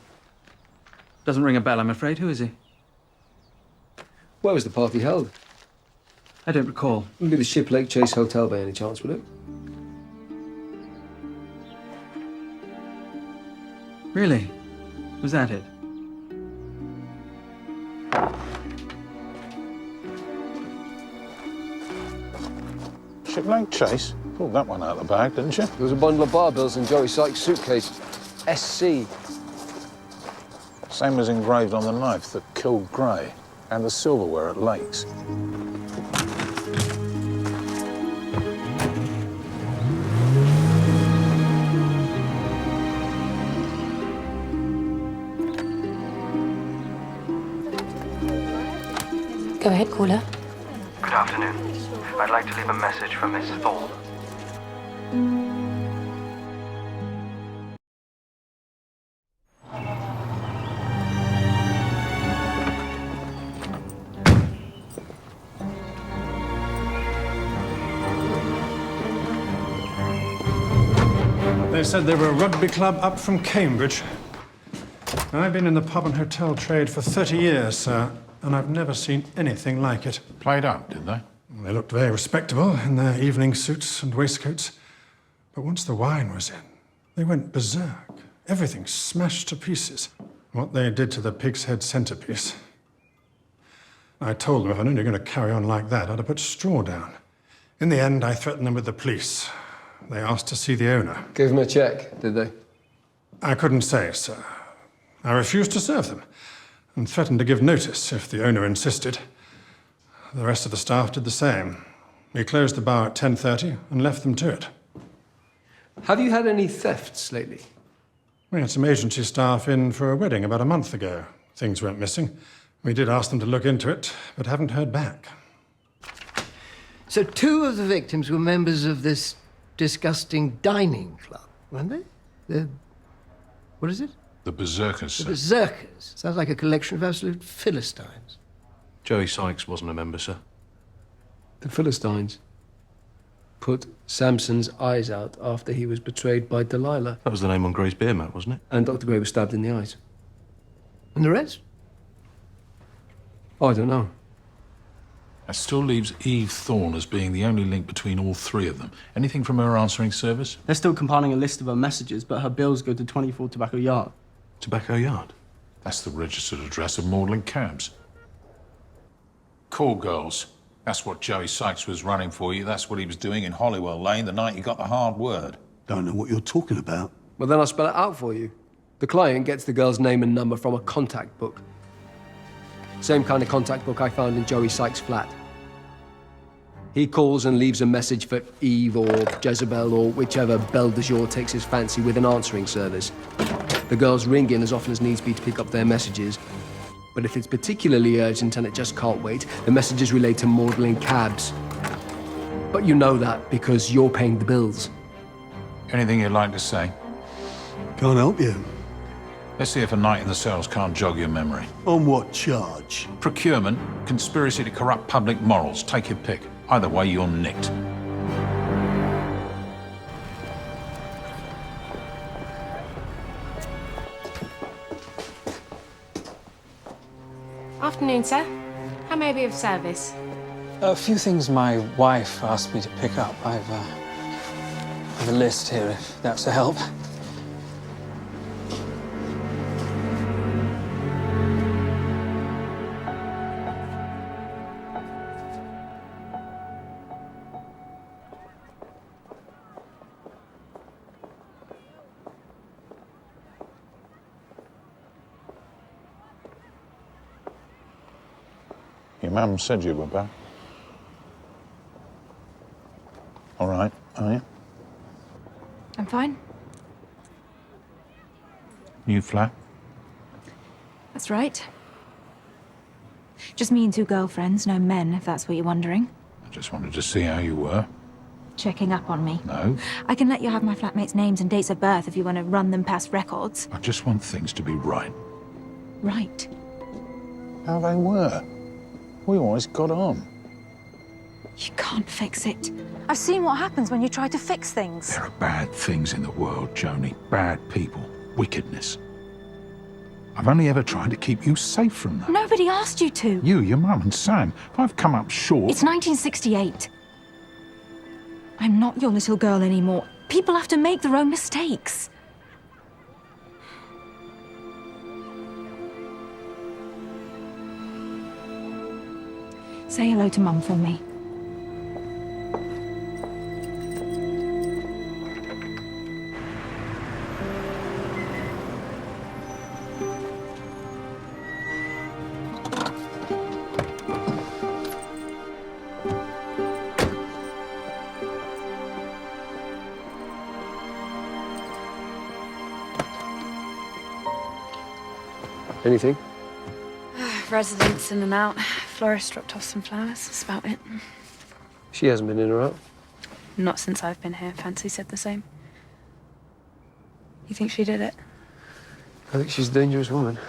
D: Doesn't ring a bell, I'm afraid. Who is he?
B: Where was the party held?
D: I don't recall.
B: Wouldn't be the Ship Lake Chase Hotel by any chance, would it?
D: Really? Was that it?
I: Ship Lake Chase? Pulled that one out of the bag, didn't you?
B: There was a bundle of bar bills in Joey Sykes' suitcase. SC.
I: Same as engraved on the knife that killed Gray, and the silverware at Lake's.
R: Go ahead, caller.
J: Good afternoon. I'd like to leave a message for Miss Thorne.
C: They said they were a rugby club up from Cambridge. I've been in the pub and hotel trade for 30 years, sir, and I've never seen anything like it.
I: Played up, did they?
C: They looked very respectable in their evening suits and waistcoats. But once the wine was in, they went berserk. Everything smashed to pieces. What they did to the pig's head centerpiece. I told them if I knew they were going to carry on like that, I'd have put straw down. In the end, I threatened them with the police. They asked to see the owner.
B: Gave them a check, did they?
C: I couldn't say, sir. I refused to serve them and threatened to give notice if the owner insisted. The rest of the staff did the same. We closed the bar at 10:30 and left them to it.
B: Have you had any thefts lately?
C: We had some agency staff in for a wedding about a month ago. Things went missing. We did ask them to look into it, but haven't heard back.
E: So 2 of the victims were members of this disgusting dining club, weren't they? What is it?
I: The Berserkers,
E: The
I: sir.
E: Berserkers. Sounds like a collection of absolute Philistines.
P: Joey Sykes wasn't a member, sir.
B: The Philistines put Samson's eyes out after he was betrayed by Delilah.
P: That was the name on Gray's beer mat, wasn't it?
B: And Dr. Gray was stabbed in the eyes. And the rest? Oh, I don't know.
I: That still leaves Eve Thorne as being the only link between all 3 of them. Anything from her answering service?
V: They're still compiling a list of her messages, but her bills go to 24 Tobacco Yard.
P: Tobacco Yard?
I: That's the registered address of Magdalen Cabs. Call girls. That's what Joey Sykes was running for you. That's what he was doing in Holywell Lane the night you got the hard word.
O: Don't know what you're talking about.
B: Well, then I'll spell it out for you. The client gets the girl's name and number from a contact book. Same kind of contact book I found in Joey Sykes' flat. He calls and leaves a message for Eve or Jezebel or whichever belle de jour takes his fancy with an answering service. The girls ring in as often as needs be to pick up their messages. But if it's particularly urgent and it just can't wait, the messages relate to Magdalen Cabs. But you know that because you're paying the bills.
I: Anything you'd like to say?
O: Can't help you.
I: Let's see if a night in the cells can't jog your memory.
O: On what charge?
I: Procurement, conspiracy to corrupt public morals. Take your pick. Either way, you're nicked.
R: Afternoon, sir. How may I be of service?
D: A few things my wife asked me to pick up. I've a list here, if that's a help.
I: Mum said you were back. All right, are you?
U: I'm fine.
I: New flat?
U: That's right. Just me and 2 girlfriends, no men, if that's what you're wondering.
I: I just wanted to see how you were.
U: Checking up on me.
I: No,
U: I can let you have my flatmates' names and dates of birth if you want to run them past records.
I: I just want things to be right.
U: Right.
I: How they were. We always got on.
U: You can't fix it. I've seen what happens when you try to fix things.
I: There are bad things in the world, Joni. Bad people. Wickedness. I've only ever tried to keep you safe from that.
U: Nobody asked you to.
I: You, your mum and Sam. If I've come up short...
U: It's 1968. I'm not your little girl anymore. People have to make their own mistakes. Say hello to Mum for me.
B: Anything?
K: Residents in and out. Florist dropped off some flowers. That's about it.
B: She hasn't been in or out?
K: Not since I've been here. Fancy said the same. You think she did it?
B: I think she's a dangerous woman.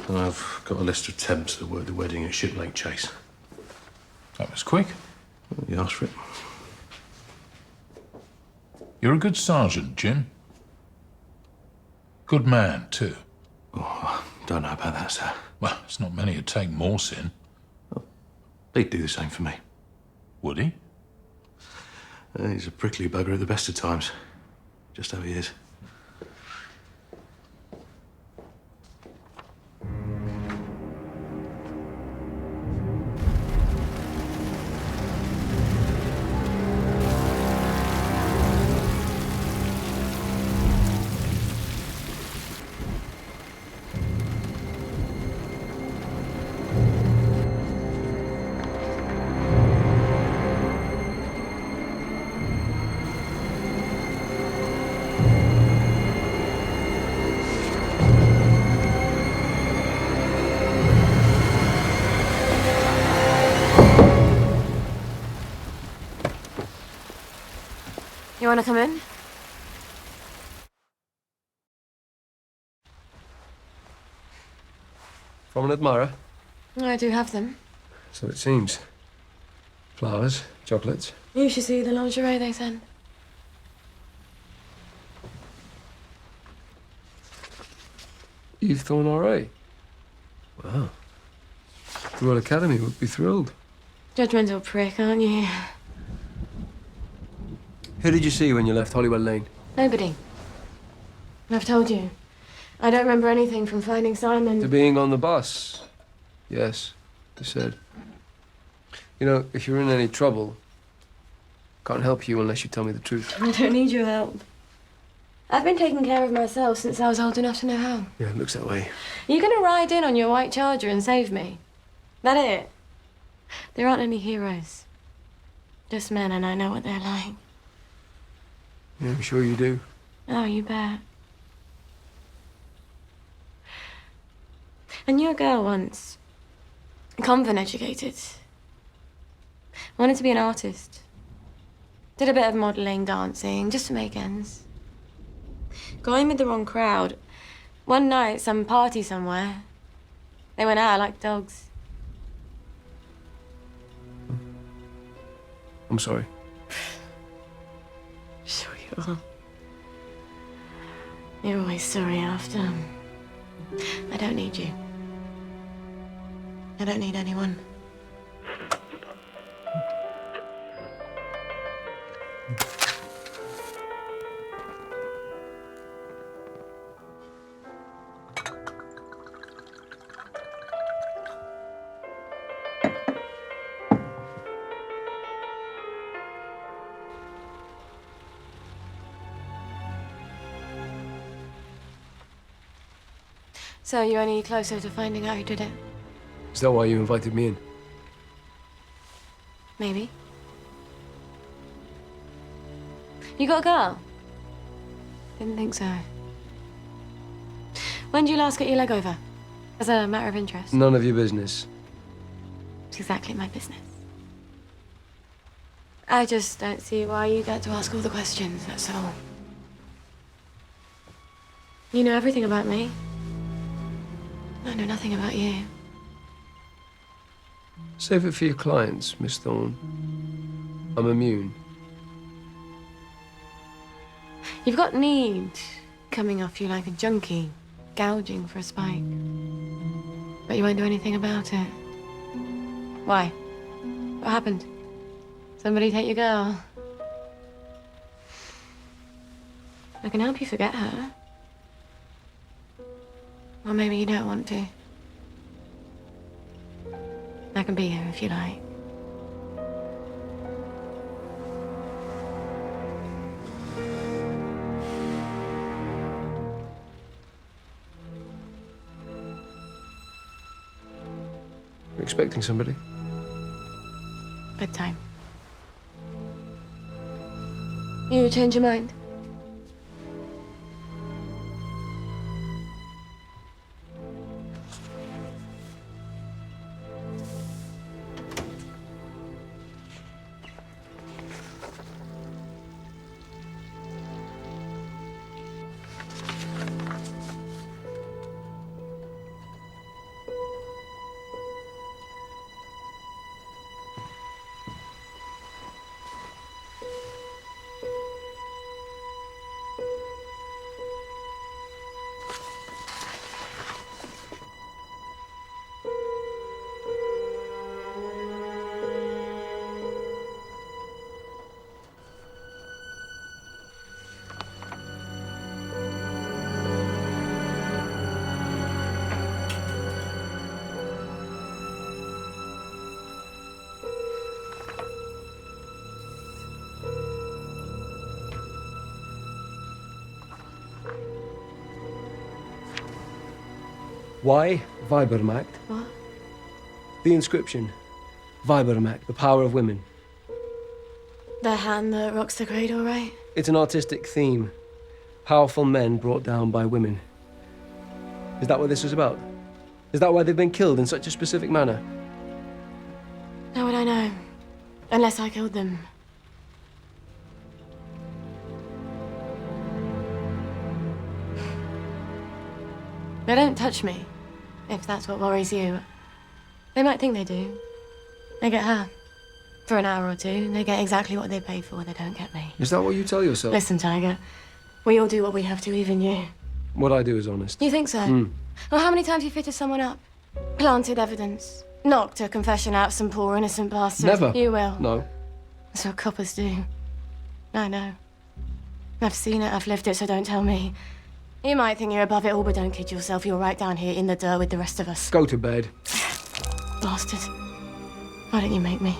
P: And I've got a list of temps that were at the wedding at Ship Lake Chase.
I: That was quick.
P: Well, you asked for it.
I: You're a good sergeant, Jim. Good man, too.
P: Oh, don't know about that, sir.
I: Well, it's not many who'd take more sin.
P: He'd do the same for me.
I: Would he?
P: He's a prickly bugger at the best of times. Just how he is.
R: You want to come in?
B: From an admirer?
R: I do have them.
B: So it seems. Flowers, chocolates.
R: You should see the lingerie they sent.
B: Eve Thorne RA. Wow. The Royal Academy would be thrilled.
R: Judgmental prick, aren't you?
B: Who did you see when you left Holywell Lane?
R: Nobody. I've told you. I don't remember anything from finding Simon.
B: To being on the bus. Yes, you said. You know, if you're in any trouble, can't help you unless you tell me the truth.
R: I don't need your help. I've been taking care of myself since I was old enough to know how.
B: Yeah, it looks that way.
R: You're gonna ride in on your white Charger and save me? That it? There aren't any heroes. Just men, and I know what they're like.
B: Yeah, I'm sure you do.
R: Oh, you bet. I knew a girl once. Convent educated. Wanted to be an artist. Did a bit of modelling, dancing, just to make ends. Got in with the wrong crowd. One night, some party somewhere. They went out like dogs.
B: I'm sorry.
R: Sure you are. You're always sorry after. I don't need you. I don't need anyone. So you're any closer to finding out who did it?
B: Is that why you invited me in?
R: Maybe. You got a girl? Didn't think so. When did you last get your leg over? As a matter of interest.
B: None of your business.
R: It's exactly my business. I just don't see why you get to ask all the questions, that's all. You know everything about me. I know nothing about you.
B: Save it for your clients, Miss Thorne. I'm immune.
R: You've got need coming off you like a junkie, gouging for a spike. But you won't do anything about it. Why? What happened? Somebody take your girl? I can help you forget her. Or maybe you don't want to. I can be here if you like.
B: You're expecting somebody?
R: Bedtime. You change your mind?
B: Why Weibermacht?
R: What?
B: The inscription. Weibermacht, the power of women.
R: The hand that rocks the cradle, right?
B: It's an artistic theme. Powerful men brought down by women. Is that what this is about? Is that why they've been killed in such a specific manner?
R: How would I know? Unless I killed them. They don't touch me, if that's what worries you. They might think they do. They get her. For an hour or two, they get exactly what they pay for. They don't get me.
B: Is that what you tell yourself?
R: Listen, Tiger. We all do what we have to, even you.
B: What I do is honest.
R: You think so? Well, how many times have you fitted someone up? Planted evidence. Knocked a confession out of some poor innocent bastard.
B: Never.
R: You will.
B: No.
R: That's what coppers do. I know. I've seen it, I've lived it, so don't tell me. You might think you're above it all, but don't kid yourself. You're right down here in the dirt with the rest of us.
B: Go to bed.
R: Bastard. Why don't you make me?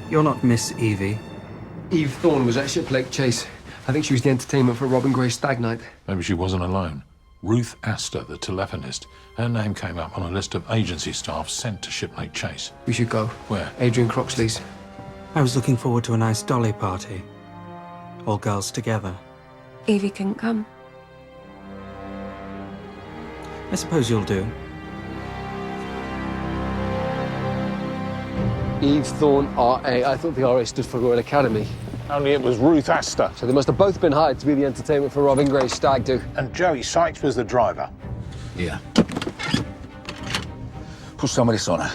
D: You're not Miss Evie.
B: Eve Thorne was at Shiplake Chase. I think she was the entertainment for Robin Gray's stag night.
I: Maybe she wasn't alone. Ruth Astor, the telephonist. Her name came up on a list of agency staff sent to Shiplake Chase.
B: We should go.
I: Where?
B: Adrian Croxley's.
D: I was looking forward to a nice dolly party. All girls together.
N: Evie couldn't come.
D: I suppose you'll do.
B: Eve Thorne, R.A. I thought the R.A. stood for Royal Academy.
G: Only it was Ruth Astor.
B: So they must have both been hired to be the entertainment for Robin Gray's stag do.
G: And Joey Sykes was the driver.
F: Yeah. Put some of this on her.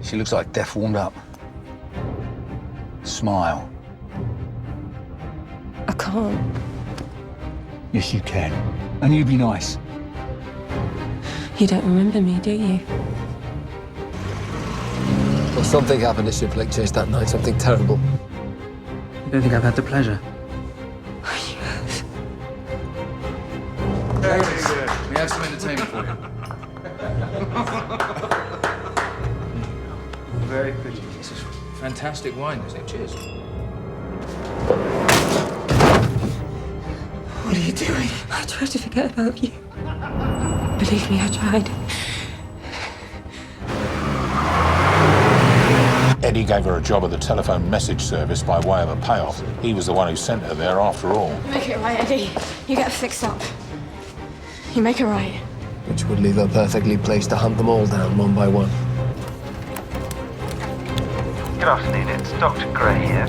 F: She looks like death warmed up. Smile.
R: I can't.
F: Yes, you can. And you be nice.
R: You don't remember me, do you?
B: Well, something happened at Ship Lake Chase that night, something terrible.
D: I don't think I've had the pleasure.
F: We have some entertainment for you. Very pretty. This is fantastic wine, isn't it? Cheers.
R: What are you doing? I tried to forget about you. Believe me, I tried.
I: Eddie gave her a job at the telephone message service by way of a payoff. He was the one who sent her there after all.
R: You make it right, Eddie. You get fixed up. You make it right.
B: Which would leave her perfectly placed to hunt them all down one by one.
J: Good afternoon, it's Dr. Gray here.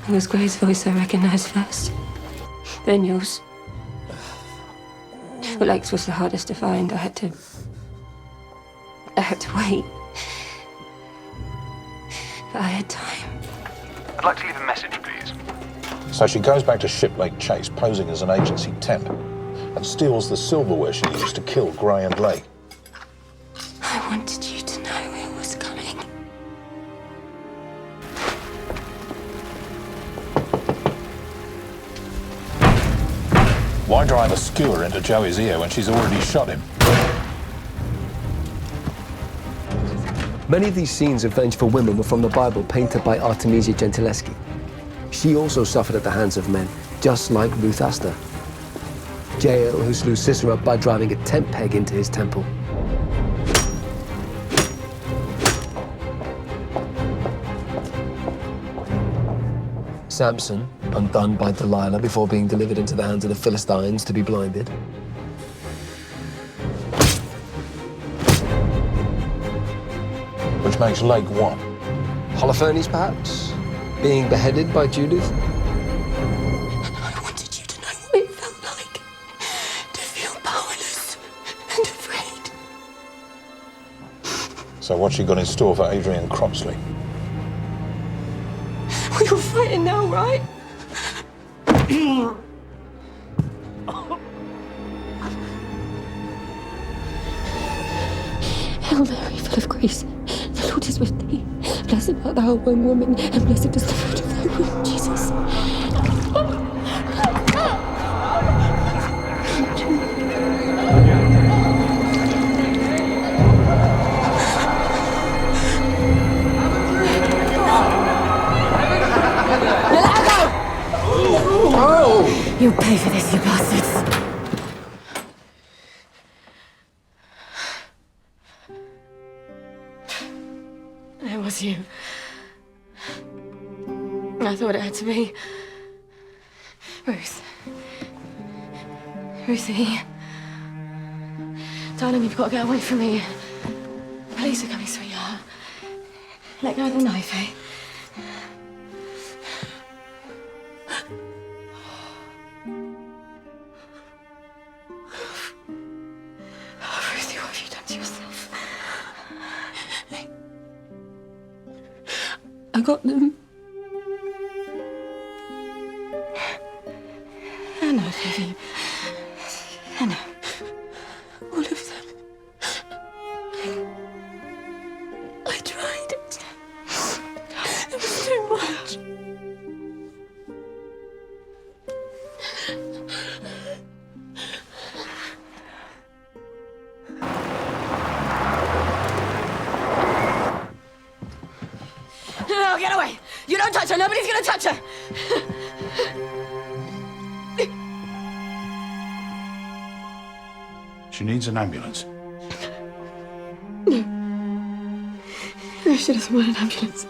R: It was Gray's voice I recognised first. Then yours. Well, Lake's was the hardest to find. I had to wait. But I had time.
J: I'd like to leave a message, please.
I: So she goes back to Ship Lake Chase, posing as an agency temp, and steals the silverware she used to kill Gray and Lake.
R: I wanted you to know it was coming.
I: Why drive a skewer into Joey's ear when she's already shot him?
B: Many of these scenes of vengeful women were from the Bible painted by Artemisia Gentileschi. She also suffered at the hands of men, just like Ruth Astor. Jael, who slew Sisera by driving a tent peg into his temple. Samson, undone by Delilah before being delivered into the hands of the Philistines to be blinded.
I: Which makes Lake what?
B: Holofernes, perhaps? Being beheaded by Judith?
R: I wanted you to know what it felt like. To feel powerless and afraid.
I: So what's she got in store for Adrian Cropsley?
R: We're all fighting now, right? Hail Mary, full of grace, the Lord is with thee. Blessed art thou among women, and blessed is the fruit of thy womb, Jesus. You'll pay for this, you bastards. It was you. I thought it had to be. Ruth. Ruthie. Darling, you've got to get away from me. Police are coming, sweetheart. Let go of the knife, eh? Ruthie, what have you done to yourself? I got them. I know, baby. I know. All of them. I tried it. It was too much. No, get away! You don't touch her! Nobody's gonna touch her!
I: She needs an ambulance.
R: No, she doesn't want an ambulance.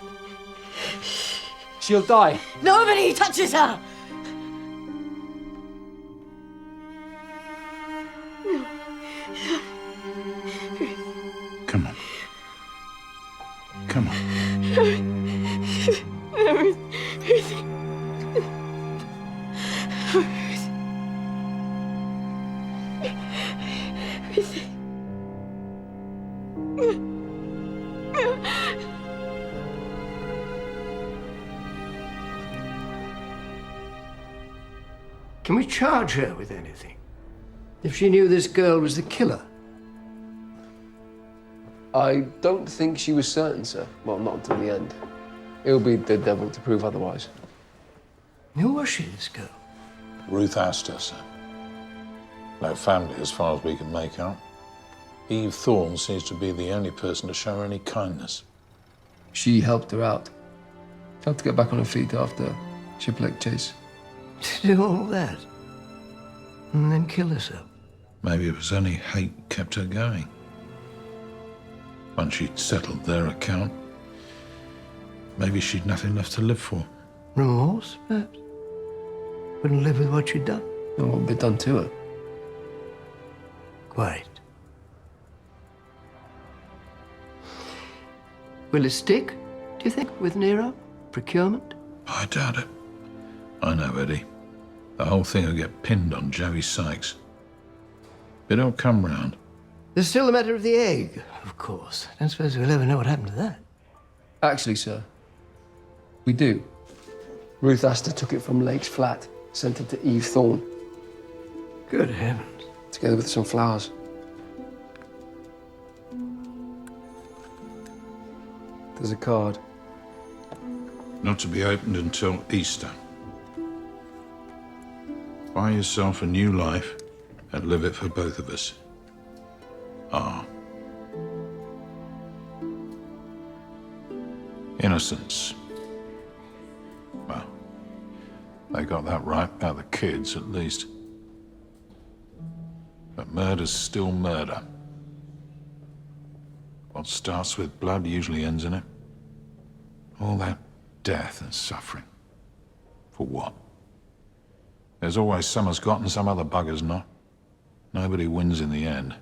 B: She'll die.
R: Nobody touches her!
I: Come on. Come on.
E: Can we charge her with anything? If she knew this girl was the killer?
B: I don't think she was certain, sir. Well, not until the end. It'll be the devil to prove otherwise.
E: Who was she, this girl?
I: Ruth Astor, sir. No family, as far as we can make out. Eve Thorne seems to be the only person to show her any kindness.
B: She helped her out. Helped to get back on her feet after shipwreck chase.
E: To do all that? And then kill herself?
I: Maybe it was only hate kept her going. Once she'd settled their account, maybe she'd nothing left to live for.
E: Remorse, perhaps? Wouldn't live with what she'd done?
B: Or what had been done to her.
E: Quite. Will it stick, do you think, with Nero? Procurement?
I: I doubt it. I know, Eddie. The whole thing will get pinned on Joey Sykes. It all come round.
E: There's still the matter of the egg, of course. I don't suppose we'll ever know what happened to that.
B: Actually, sir, we do. Ruth Astor took it from Lake's flat, sent it to Eve Thorne.
E: Good heavens.
B: Together with some flowers. There's a card.
I: Not to be opened until Easter. Buy yourself a new life and live it for both of us. Ah. Innocence. Well, they got that right about the kids, at least. But murder's still murder. What starts with blood usually ends in it. All that death and suffering. For what? There's always some has got and some other buggers not. Nobody wins in the end.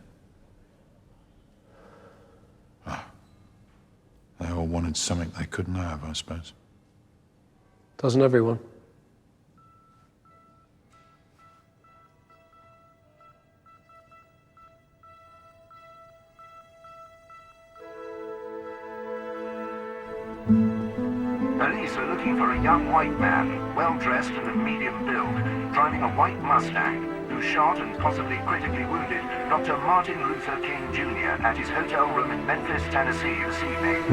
I: They all wanted something they couldn't have, I suppose.
B: Doesn't everyone?
Q: Police are looking for a young white man, well-dressed and of medium build, driving a white Mustang, who shot and possibly critically wounded Dr. Martin Luther King Jr. at his hotel room in Memphis, Tennessee this evening.